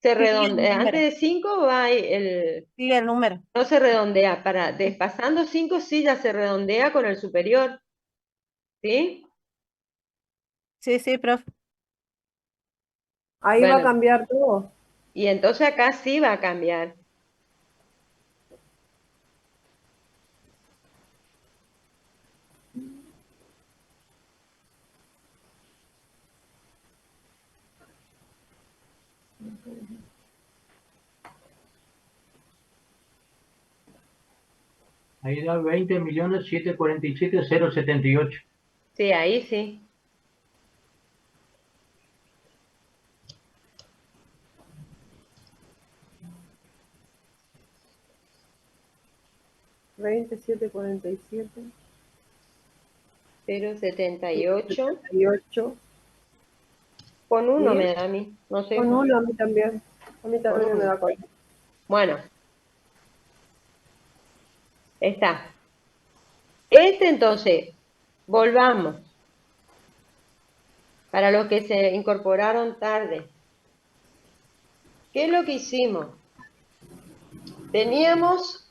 se redondea, antes de 5 va sigue el número. No se redondea, pasando 5 sí ya se redondea con el superior. ¿Sí? Sí, profe. Ahí va a Bueno, cambiar todo. y entonces acá sí va a cambiar. Ahí da 20.747.078. Sí, ahí sí. $27.47. 0,78. Con 1 me da a mí. No sé. Con 1 a mí también. A mí también me da cuenta. Bueno. Está. Entonces, volvamos. Para los que se incorporaron tarde. ¿Qué es lo que hicimos? Teníamos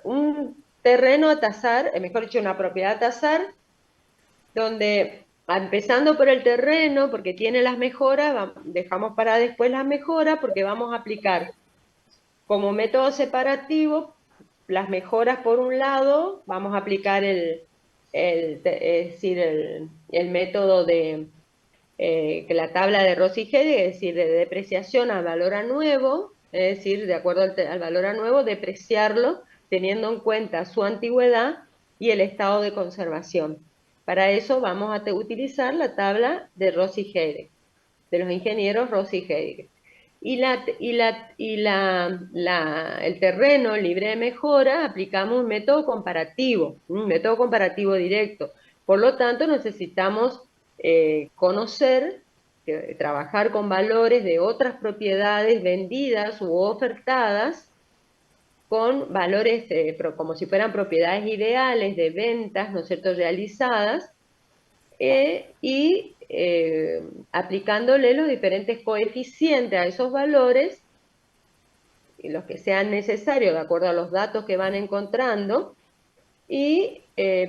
un terreno a tasar, mejor dicho, una propiedad a tasar, donde empezando por el terreno, porque tiene las mejoras, dejamos para después las mejoras, porque vamos a aplicar como método separativo las mejoras por un lado, vamos a aplicar el método de que la tabla de Rossi-Hedy, es decir, de depreciación al valor a nuevo, es decir, de acuerdo al valor a nuevo, depreciarlo teniendo en cuenta su antigüedad y el estado de conservación. Para eso vamos a utilizar la tabla de Rossi-Hedy, de los ingenieros Rossi-Hedy. Y el terreno libre de mejora aplicamos un método comparativo directo. Por lo tanto, necesitamos conocer, trabajar con valores de otras propiedades vendidas u ofertadas, con valores como si fueran propiedades ideales de ventas, ¿no es cierto?, realizadas, y aplicándole los diferentes coeficientes a esos valores, y los que sean necesarios de acuerdo a los datos que van encontrando, y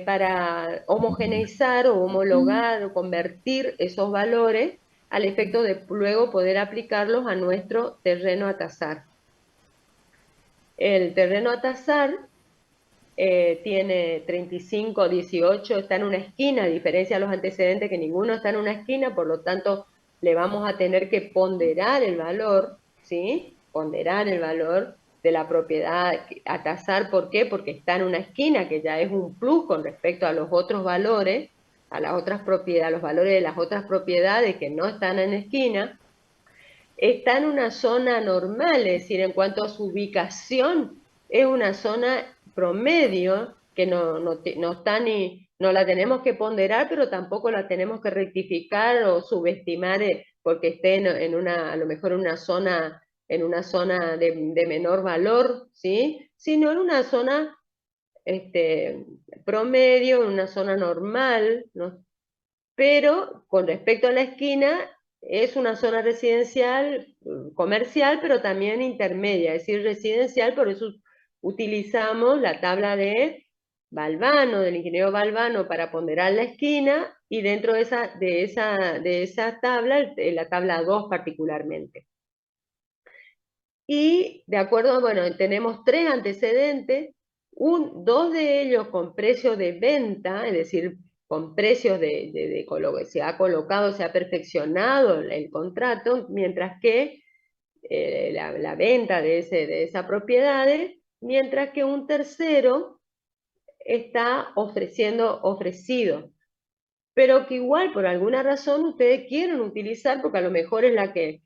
para homogeneizar o homologar o convertir esos valores al efecto de luego poder aplicarlos a nuestro terreno a tasar. El terreno a tasar tiene 35, 18, está en una esquina, a diferencia de los antecedentes que ninguno está en una esquina, por lo tanto le vamos a tener que ponderar el valor, ¿sí? Ponderar el valor de la propiedad a tasar. ¿Por qué? Porque está en una esquina, que ya es un plus con respecto a los otros valores, a las otras propiedades, los valores de las otras propiedades que no están en esquina. Está en una zona normal, es decir, en cuanto a su ubicación, es una zona promedio que no la tenemos que ponderar, pero tampoco la tenemos que rectificar o subestimar porque esté a lo mejor en una zona de menor valor, ¿sí? Sino en una zona promedio, en una zona normal, ¿no? Pero con respecto a la esquina, es una zona residencial, comercial, pero también intermedia, es decir, residencial. Por eso utilizamos la tabla de Balvano, del ingeniero Balvano, para ponderar la esquina, y dentro de esa tabla, la tabla 2 particularmente. Y de acuerdo, bueno, tenemos 3 antecedentes, 2 de ellos con precio de venta, es decir, con precios se ha colocado, se ha perfeccionado el contrato, mientras que la venta de esa propiedad, mientras que un tercero está ofrecido, pero que igual por alguna razón ustedes quieren utilizar, porque a lo mejor es la que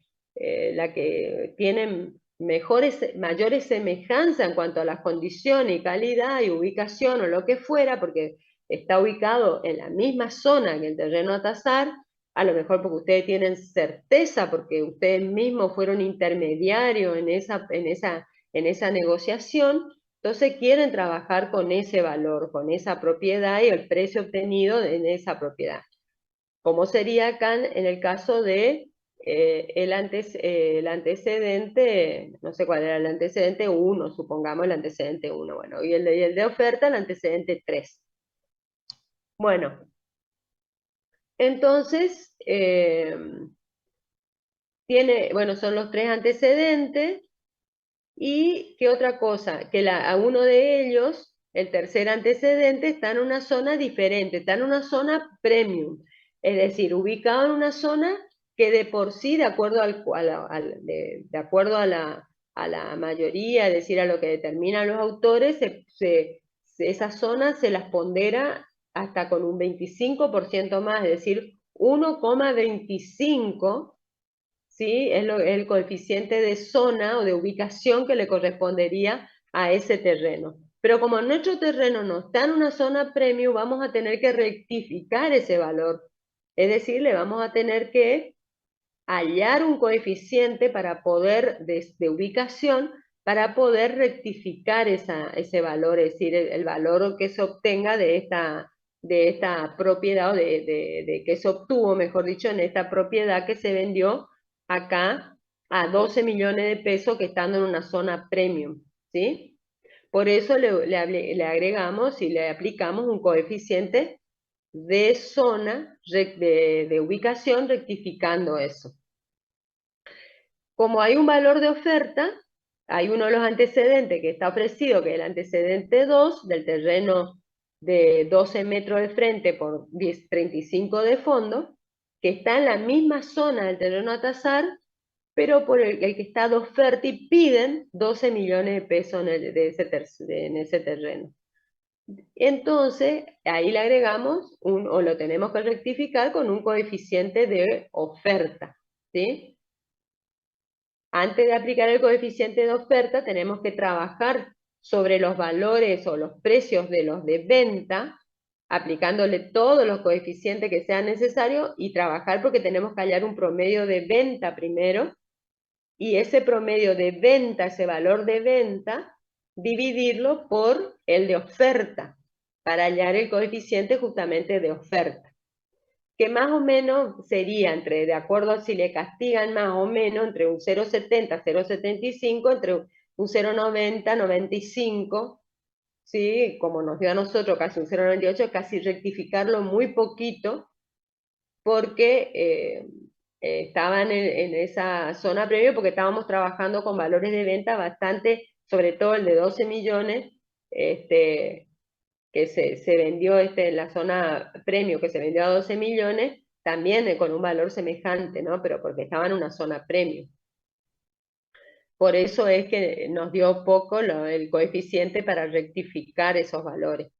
tienen mayores semejanzas en cuanto a las condiciones y calidad y ubicación o lo que fuera, porque está ubicado en la misma zona que el terreno a tasar, a lo mejor porque ustedes tienen certeza, porque ustedes mismos fueron intermediarios en esa negociación, entonces quieren trabajar con ese valor, con esa propiedad y el precio obtenido en esa propiedad. Como sería acá en el caso de el antecedente, no sé cuál era el antecedente 1, supongamos el antecedente 1, bueno, y el de oferta, el antecedente 3. Bueno, entonces, son los 3 antecedentes, y ¿qué otra cosa? Que a uno de ellos, el tercer antecedente, está en una zona diferente, está en una zona premium, es decir, ubicado en una zona que de por sí, de acuerdo de acuerdo a la mayoría, es decir, a lo que determinan los autores, esa zona se las pondera hasta con un 25% más, es decir, 1,25, ¿sí? Es el coeficiente de zona o de ubicación que le correspondería a ese terreno. Pero como nuestro terreno no está en una zona premium, vamos a tener que rectificar ese valor. Es decir, le vamos a tener que hallar un coeficiente para poder, de ubicación, para poder rectificar ese valor, es decir, el valor que se obtenga de esta propiedad, o de que se obtuvo, mejor dicho, en esta propiedad que se vendió acá a 12 millones de pesos, que estando en una zona premium, ¿sí? Por eso le agregamos y le aplicamos un coeficiente de zona, de ubicación, rectificando eso. Como hay un valor de oferta, hay uno de los antecedentes que está ofrecido, que es el antecedente 2, del terreno de 12 metros de frente por 35 de fondo, que está en la misma zona del terreno a tasar, pero por el que está de oferta, y piden 12 millones de pesos en ese terreno. Entonces, ahí le agregamos, o lo tenemos que rectificar con un coeficiente de oferta, ¿sí? Antes de aplicar el coeficiente de oferta, tenemos que trabajar sobre los valores o los precios de los de venta, aplicándole todos los coeficientes que sean necesarios, y trabajar porque tenemos que hallar un promedio de venta primero, y ese promedio de venta, ese valor de venta, dividirlo por el de oferta, para hallar el coeficiente justamente de oferta, que más o menos sería de acuerdo a si le castigan más o menos, entre un 0,70, 0,75, entre un 0,90, 95, ¿sí? Como nos dio a nosotros casi un 0,98, casi rectificarlo muy poquito, porque estaban en esa zona premium, porque estábamos trabajando con valores de venta bastante, sobre todo el de 12 millones, que se vendió en la zona premium, que se vendió a 12 millones, también con un valor semejante, ¿no? Pero porque estaba en una zona premium. Por eso es que nos dio poco el coeficiente para rectificar esos valores.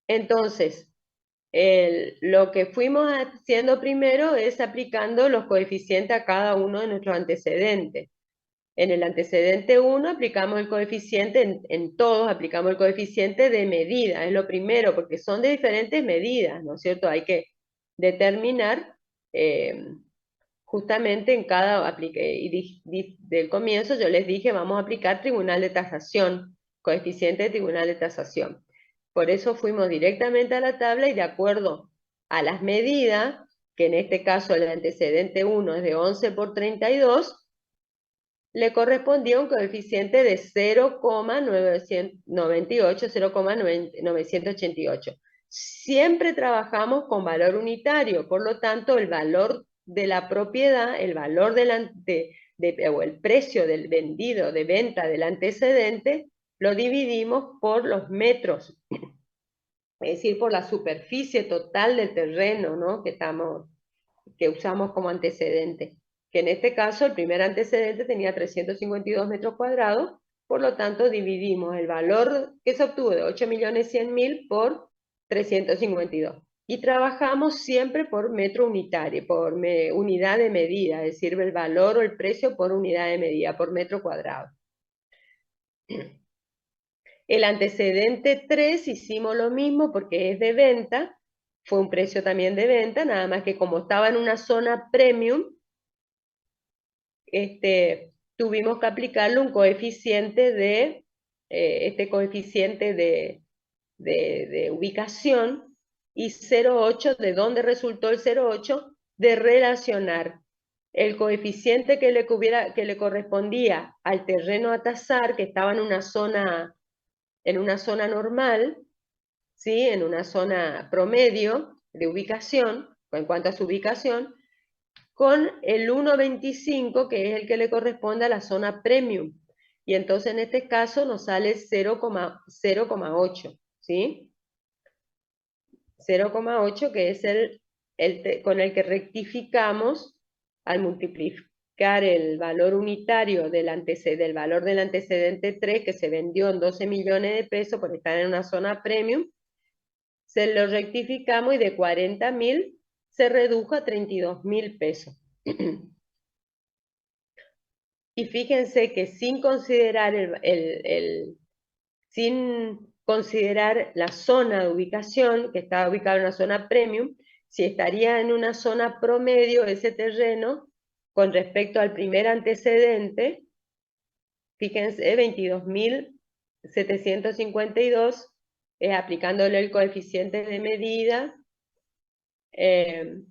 Entonces, lo que fuimos haciendo primero es aplicando los coeficientes a cada uno de nuestros antecedentes. En el antecedente 1 aplicamos el coeficiente, en todos aplicamos el coeficiente de medida, es lo primero, porque son de diferentes medidas, ¿no es cierto? Hay que determinar justamente en cada, del comienzo yo les dije, vamos a aplicar tribunal de tasación, coeficiente de tribunal de tasación. Por eso fuimos directamente a la tabla, y de acuerdo a las medidas, que en este caso el antecedente 1 es de 11 por 32, le correspondía un coeficiente de 0,998, 0,988. Siempre trabajamos con valor unitario, por lo tanto el valor de la propiedad, el valor o el precio del vendido, de venta del antecedente, lo dividimos por los metros, es decir, por la superficie total del terreno, ¿no? que usamos como antecedente. Que en este caso el primer antecedente tenía 352 metros cuadrados, por lo tanto dividimos el valor que se obtuvo de 8.100.000 por 352. y trabajamos siempre por metro unitario, por unidad de medida, es decir, el valor o el precio por unidad de medida, por metro cuadrado. El antecedente 3 hicimos lo mismo porque es de venta, fue un precio también de venta, nada más que como estaba en una zona premium, tuvimos que aplicarle un coeficiente de, de ubicación, y 0,8, ¿de dónde resultó el 0,8? De relacionar el coeficiente que le correspondía al terreno a tasar, que estaba en una zona normal, ¿sí? En una zona promedio de ubicación, en cuanto a su ubicación, con el 1,25, que es el que le corresponde a la zona premium. Y entonces en este caso nos sale 0,8, ¿sí? 0,8, que es con el que rectificamos al multiplicar el valor unitario del valor del antecedente 3, que se vendió en 12 millones de pesos por estar en una zona premium, se lo rectificamos y de 40.000 se redujo a 32.000 pesos. Y fíjense que sin considerar sin considerar la zona de ubicación, que estaba ubicada en una zona premium, si estaría en una zona promedio ese terreno, con respecto al primer antecedente, fíjense, 22.752, aplicándole el coeficiente de medida.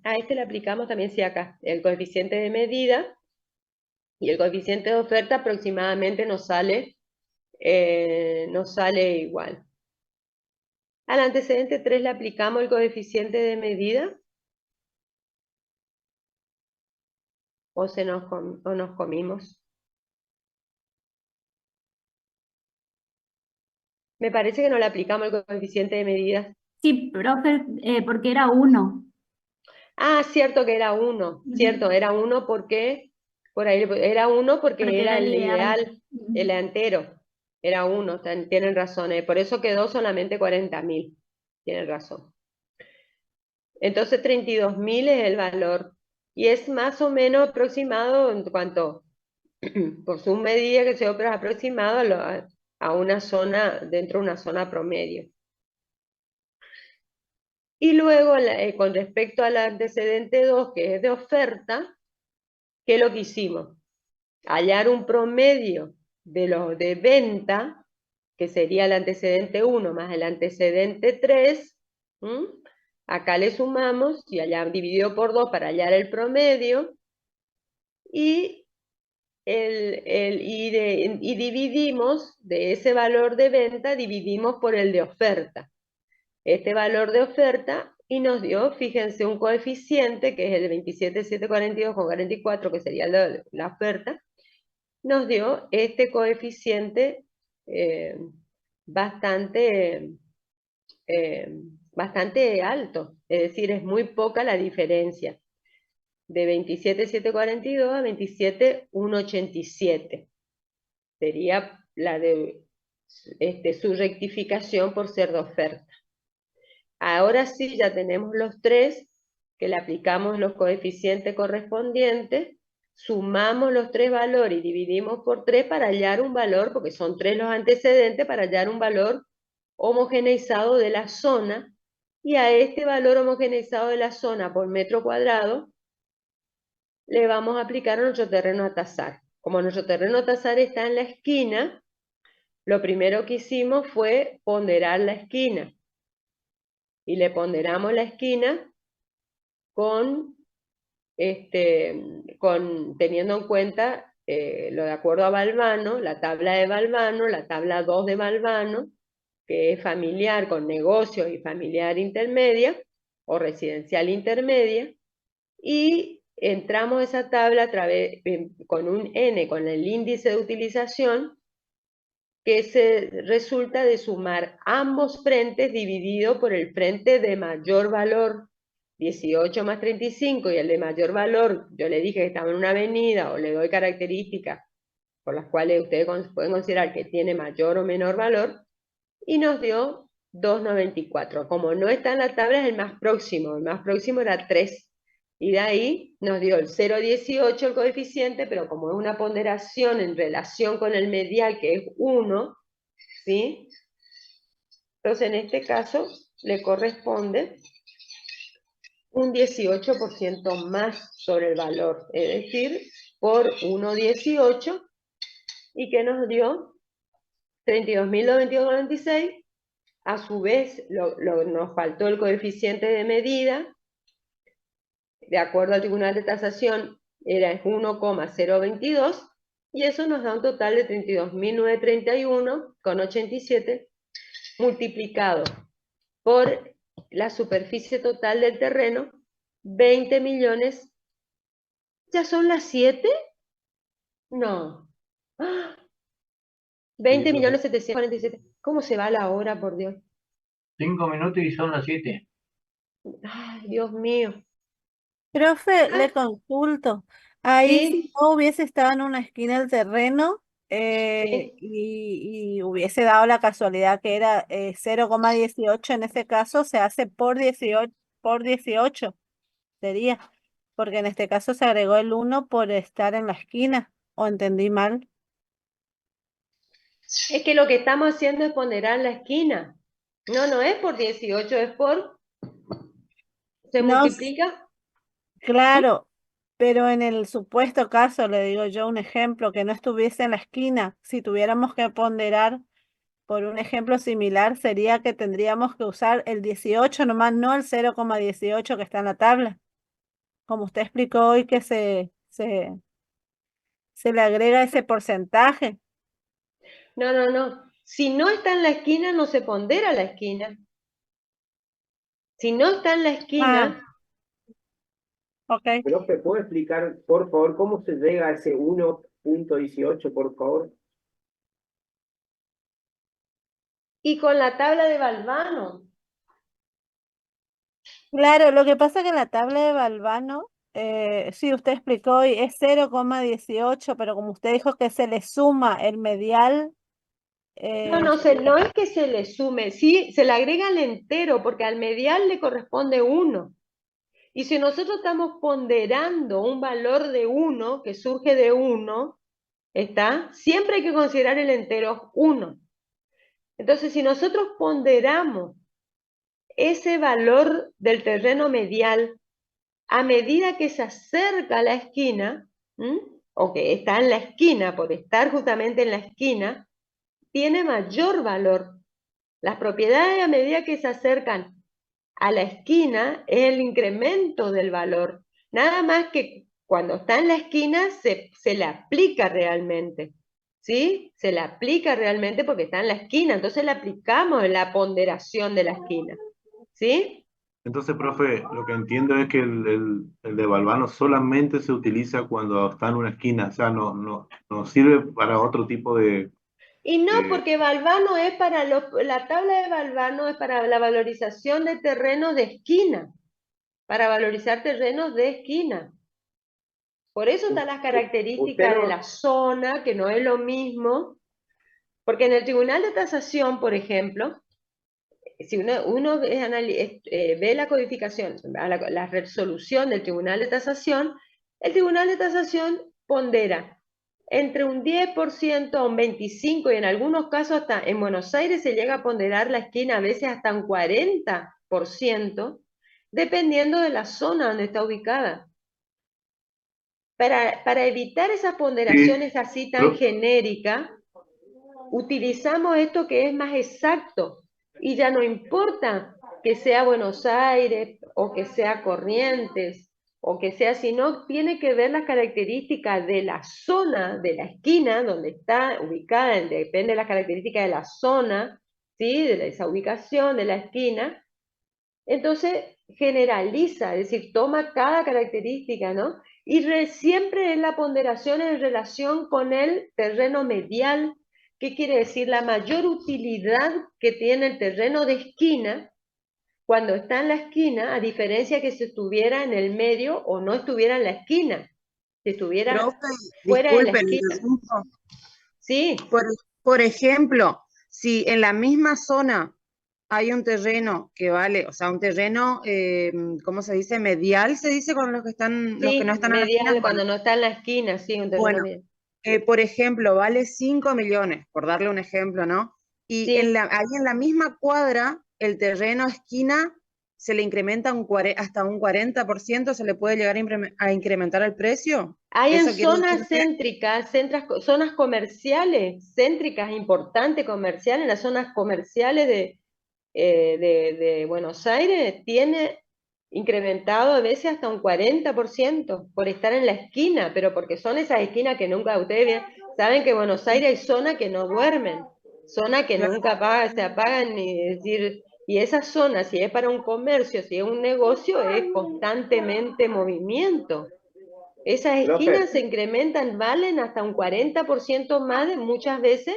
A este le aplicamos también, sí, acá, el coeficiente de medida, y el coeficiente de oferta aproximadamente nos sale igual. Al antecedente 3 le aplicamos el coeficiente de medida, o nos comimos. Me parece que no le aplicamos el coeficiente de medida. Sí, profe, porque era 1. Ah, cierto que era 1, cierto, era 1 porque, por ahí, era 1 porque era el ideal, el entero, era 1, tienen razón, por eso quedó solamente 40.000, tienen razón. Entonces 32.000 es el valor, y es más o menos aproximado en cuanto, por su medida que sea, pero es aproximado a una zona, dentro de una zona promedio. Y luego, con respecto al antecedente 2, que es de oferta, ¿qué es lo que hicimos? Hallar un promedio de los de venta, que sería el antecedente 1 más el antecedente 3, acá le sumamos, y allá dividido por 2 para hallar el promedio, y dividimos de ese valor de venta, dividimos por el de oferta. Este valor de oferta, y nos dio, fíjense, un coeficiente, que es el de 27.742,44, que sería la oferta, nos dio este coeficiente bastante alto, es decir, es muy poca la diferencia, de 27.742 a 27.187. Sería la de su rectificación por ser de oferta. Ahora sí, ya tenemos los tres, que le aplicamos los coeficientes correspondientes, sumamos los tres valores y dividimos por 3 para hallar un valor, porque son 3 los antecedentes, para hallar un valor homogeneizado de la zona, y a este valor homogeneizado de la zona por metro cuadrado le vamos a aplicar a nuestro terreno a tasar. Como nuestro terreno a tasar está en la esquina, lo primero que hicimos fue ponderar la esquina. Y le ponderamos la esquina teniendo en cuenta lo de acuerdo a Balbano, la tabla de Balbano, la tabla 2 de Balbano, que es familiar con negocios y familiar intermedia, o residencial intermedia, y entramos a esa tabla con un N, con el índice de utilización, que resulta de sumar ambos frentes dividido por el frente de mayor valor, 18 más 35, y el de mayor valor, yo le dije que estaba en una avenida, o le doy características por las cuales ustedes pueden considerar que tiene mayor o menor valor, y nos dio 2,94. Como no está en la tabla, es el más próximo era 3. Y de ahí nos dio el 0,18 el coeficiente, pero como es una ponderación en relación con el medial, que es 1, ¿sí? Entonces en este caso le corresponde un 18% más sobre el valor, es decir, por 1,18, y que nos dio 32.022,96. A su vez, nos faltó el coeficiente de medida, de acuerdo al Tribunal de Tasación, era 1,022, y eso nos da un total de 32.931,87, multiplicado por la superficie total del terreno, 20 millones. ¿Ya son las 7? No. ¡Ah! 20.747.000. ¿Cómo se va la hora, por Dios? 5 minutos y son las 7. Ay, Dios mío. Profe, le consulto. Ahí si Sí, no hubiese estado en una esquina del terreno sí. y hubiese dado la casualidad que era 0,18, en ese caso se hace por 18 sería, porque en este caso se agregó el 1 por estar en la esquina, ¿o entendí mal? Es que lo que estamos haciendo es ponderar la esquina. No es por 18, es por... Se No, multiplica. claro, pero en el supuesto caso, le digo yo un ejemplo, que no estuviese en la esquina, si tuviéramos que ponderar por un ejemplo similar, sería que tendríamos que usar el 18 nomás, no el 0,18 que está en la tabla. Como usted explicó hoy que se le agrega ese porcentaje. No. Si no está en la esquina, no se pondera la esquina. Si no está en la esquina, Ok. Profe, ¿puedo explicar, por favor, cómo se llega a ese 1,18, por favor? y con la tabla de Balbano. Claro, lo que pasa que en la tabla de Balbano, sí, usted explicó hoy, es 0,18, pero como usted dijo que se le suma el medial, No es que se le sume, sí, se le agrega el entero, porque al medial le corresponde 1. Y si nosotros estamos ponderando un valor de 1, que surge de 1, ¿está? Siempre hay que considerar el entero 1. Entonces, si nosotros ponderamos ese valor del terreno medial a medida que se acerca a la esquina, o que está en la esquina, por estar justamente en la esquina, tiene mayor valor. Las propiedades a medida que se acercan a la esquina es el incremento del valor. Nada más que cuando está en la esquina se le aplica realmente. ¿Sí? Se le aplica realmente porque está en la esquina. Entonces le aplicamos la ponderación de la esquina. ¿Sí? Entonces, profe, lo que entiendo es que el de Balbano solamente se utiliza cuando está en una esquina, o sea, no sirve para otro tipo de... Y no, porque Balbano es para la tabla de Balbano es para la valorización de terrenos de esquina, para valorizar terrenos de esquina. Por eso están las características de la zona, que no es lo mismo, porque en el Tribunal de Tasación, por ejemplo, si uno ve la codificación, la resolución del Tribunal de Tasación, el Tribunal de Tasación pondera entre un 10% a un 25%, y en algunos casos hasta en Buenos Aires se llega a ponderar la esquina a veces hasta un 40%, dependiendo de la zona donde está ubicada. Para evitar esas ponderaciones así tan genéricas, utilizamos esto que es más exacto, y ya no importa que sea Buenos Aires o que sea Corrientes o que sea, sino tiene que ver las características de la zona, de la esquina donde está ubicada, depende de las características de la zona, ¿sí? De esa ubicación de la esquina. Entonces generaliza, es decir, toma cada característica, ¿no? Y siempre es la ponderación en relación con el terreno medial. ¿Qué quiere decir? La mayor utilidad que tiene el terreno de esquina cuando está en la esquina, a diferencia que si estuviera en el medio o no estuviera en la esquina, si estuviera Profe, fuera de la disculpe, le esquina. interrumpo. Sí. Por ejemplo, si en la misma zona hay un terreno que vale, o sea, un terreno, ¿cómo se dice? Medial, se dice con los que están, los que no Sí, están en la esquina. medial, cuando no está en la esquina, sí, un terreno Bueno, medial. por ejemplo, vale 5 millones, por darle un ejemplo, ¿no? Y Sí. ahí en la misma cuadra, el terreno esquina se le incrementa hasta un 40%, se le puede llegar a incrementar el precio. Hay en Eso quiere decir zonas que- céntricas, zonas comerciales, céntricas importantes comerciales, las zonas comerciales de Buenos Aires tiene incrementado a veces hasta un 40% por estar en la esquina, pero porque son esas esquinas que nunca ustedes saben que en Buenos Aires hay zonas que no duermen, zonas que Claro. nunca se apagan, es decir, y esa zona, si es para un comercio, si es un negocio, es constantemente movimiento. Esas esquinas se incrementan, valen hasta un 40% más muchas veces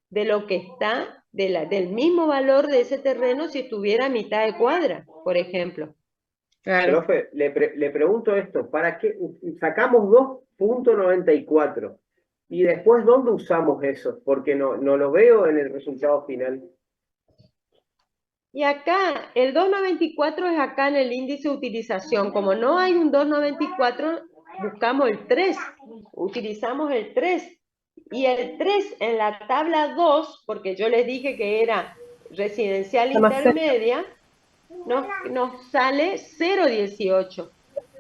de lo que está, del mismo valor de ese terreno si estuviera a mitad de cuadra, por ejemplo. Claro. Profe, le pregunto esto, ¿para qué sacamos 2.94? Y después, ¿dónde usamos eso? Porque no lo veo en el resultado final. Y acá, el 294 es acá en el índice de utilización. Como no hay un 294, buscamos el 3, utilizamos el 3. Y el 3 en la tabla 2, porque yo les dije que era residencial intermedia, nos sale 0,18.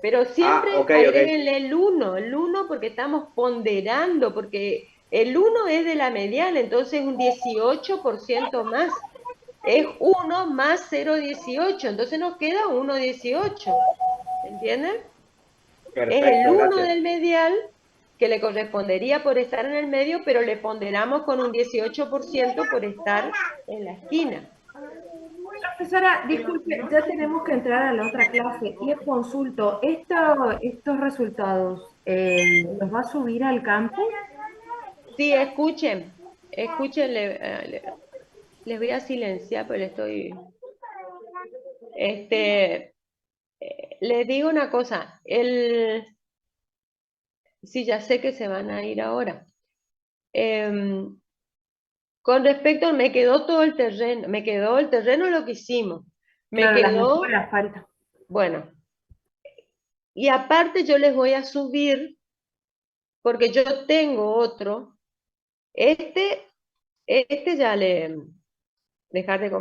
Pero siempre agréguenle el 1 porque estamos ponderando, porque el 1 es de la mediana, entonces un 18% más. Es 1 más 0,18, entonces nos queda 1,18. ¿Entienden? Perfecto, Es el 1 gracias. del medial que le correspondería por estar en el medio, pero le ponderamos con un 18% por estar en la esquina. Profesora, disculpe, ya tenemos que entrar a la otra clase. Les consulto, ¿estos resultados los va a subir al campus? Sí, escuchen, les voy a silenciar, pero les digo una cosa, sí, ya sé que se van a ir ahora. Con respecto, me quedó todo el terreno, lo que hicimos. Claro, las mejoras falta. Bueno, y aparte yo les voy a subir, porque yo tengo otro, ya dejar de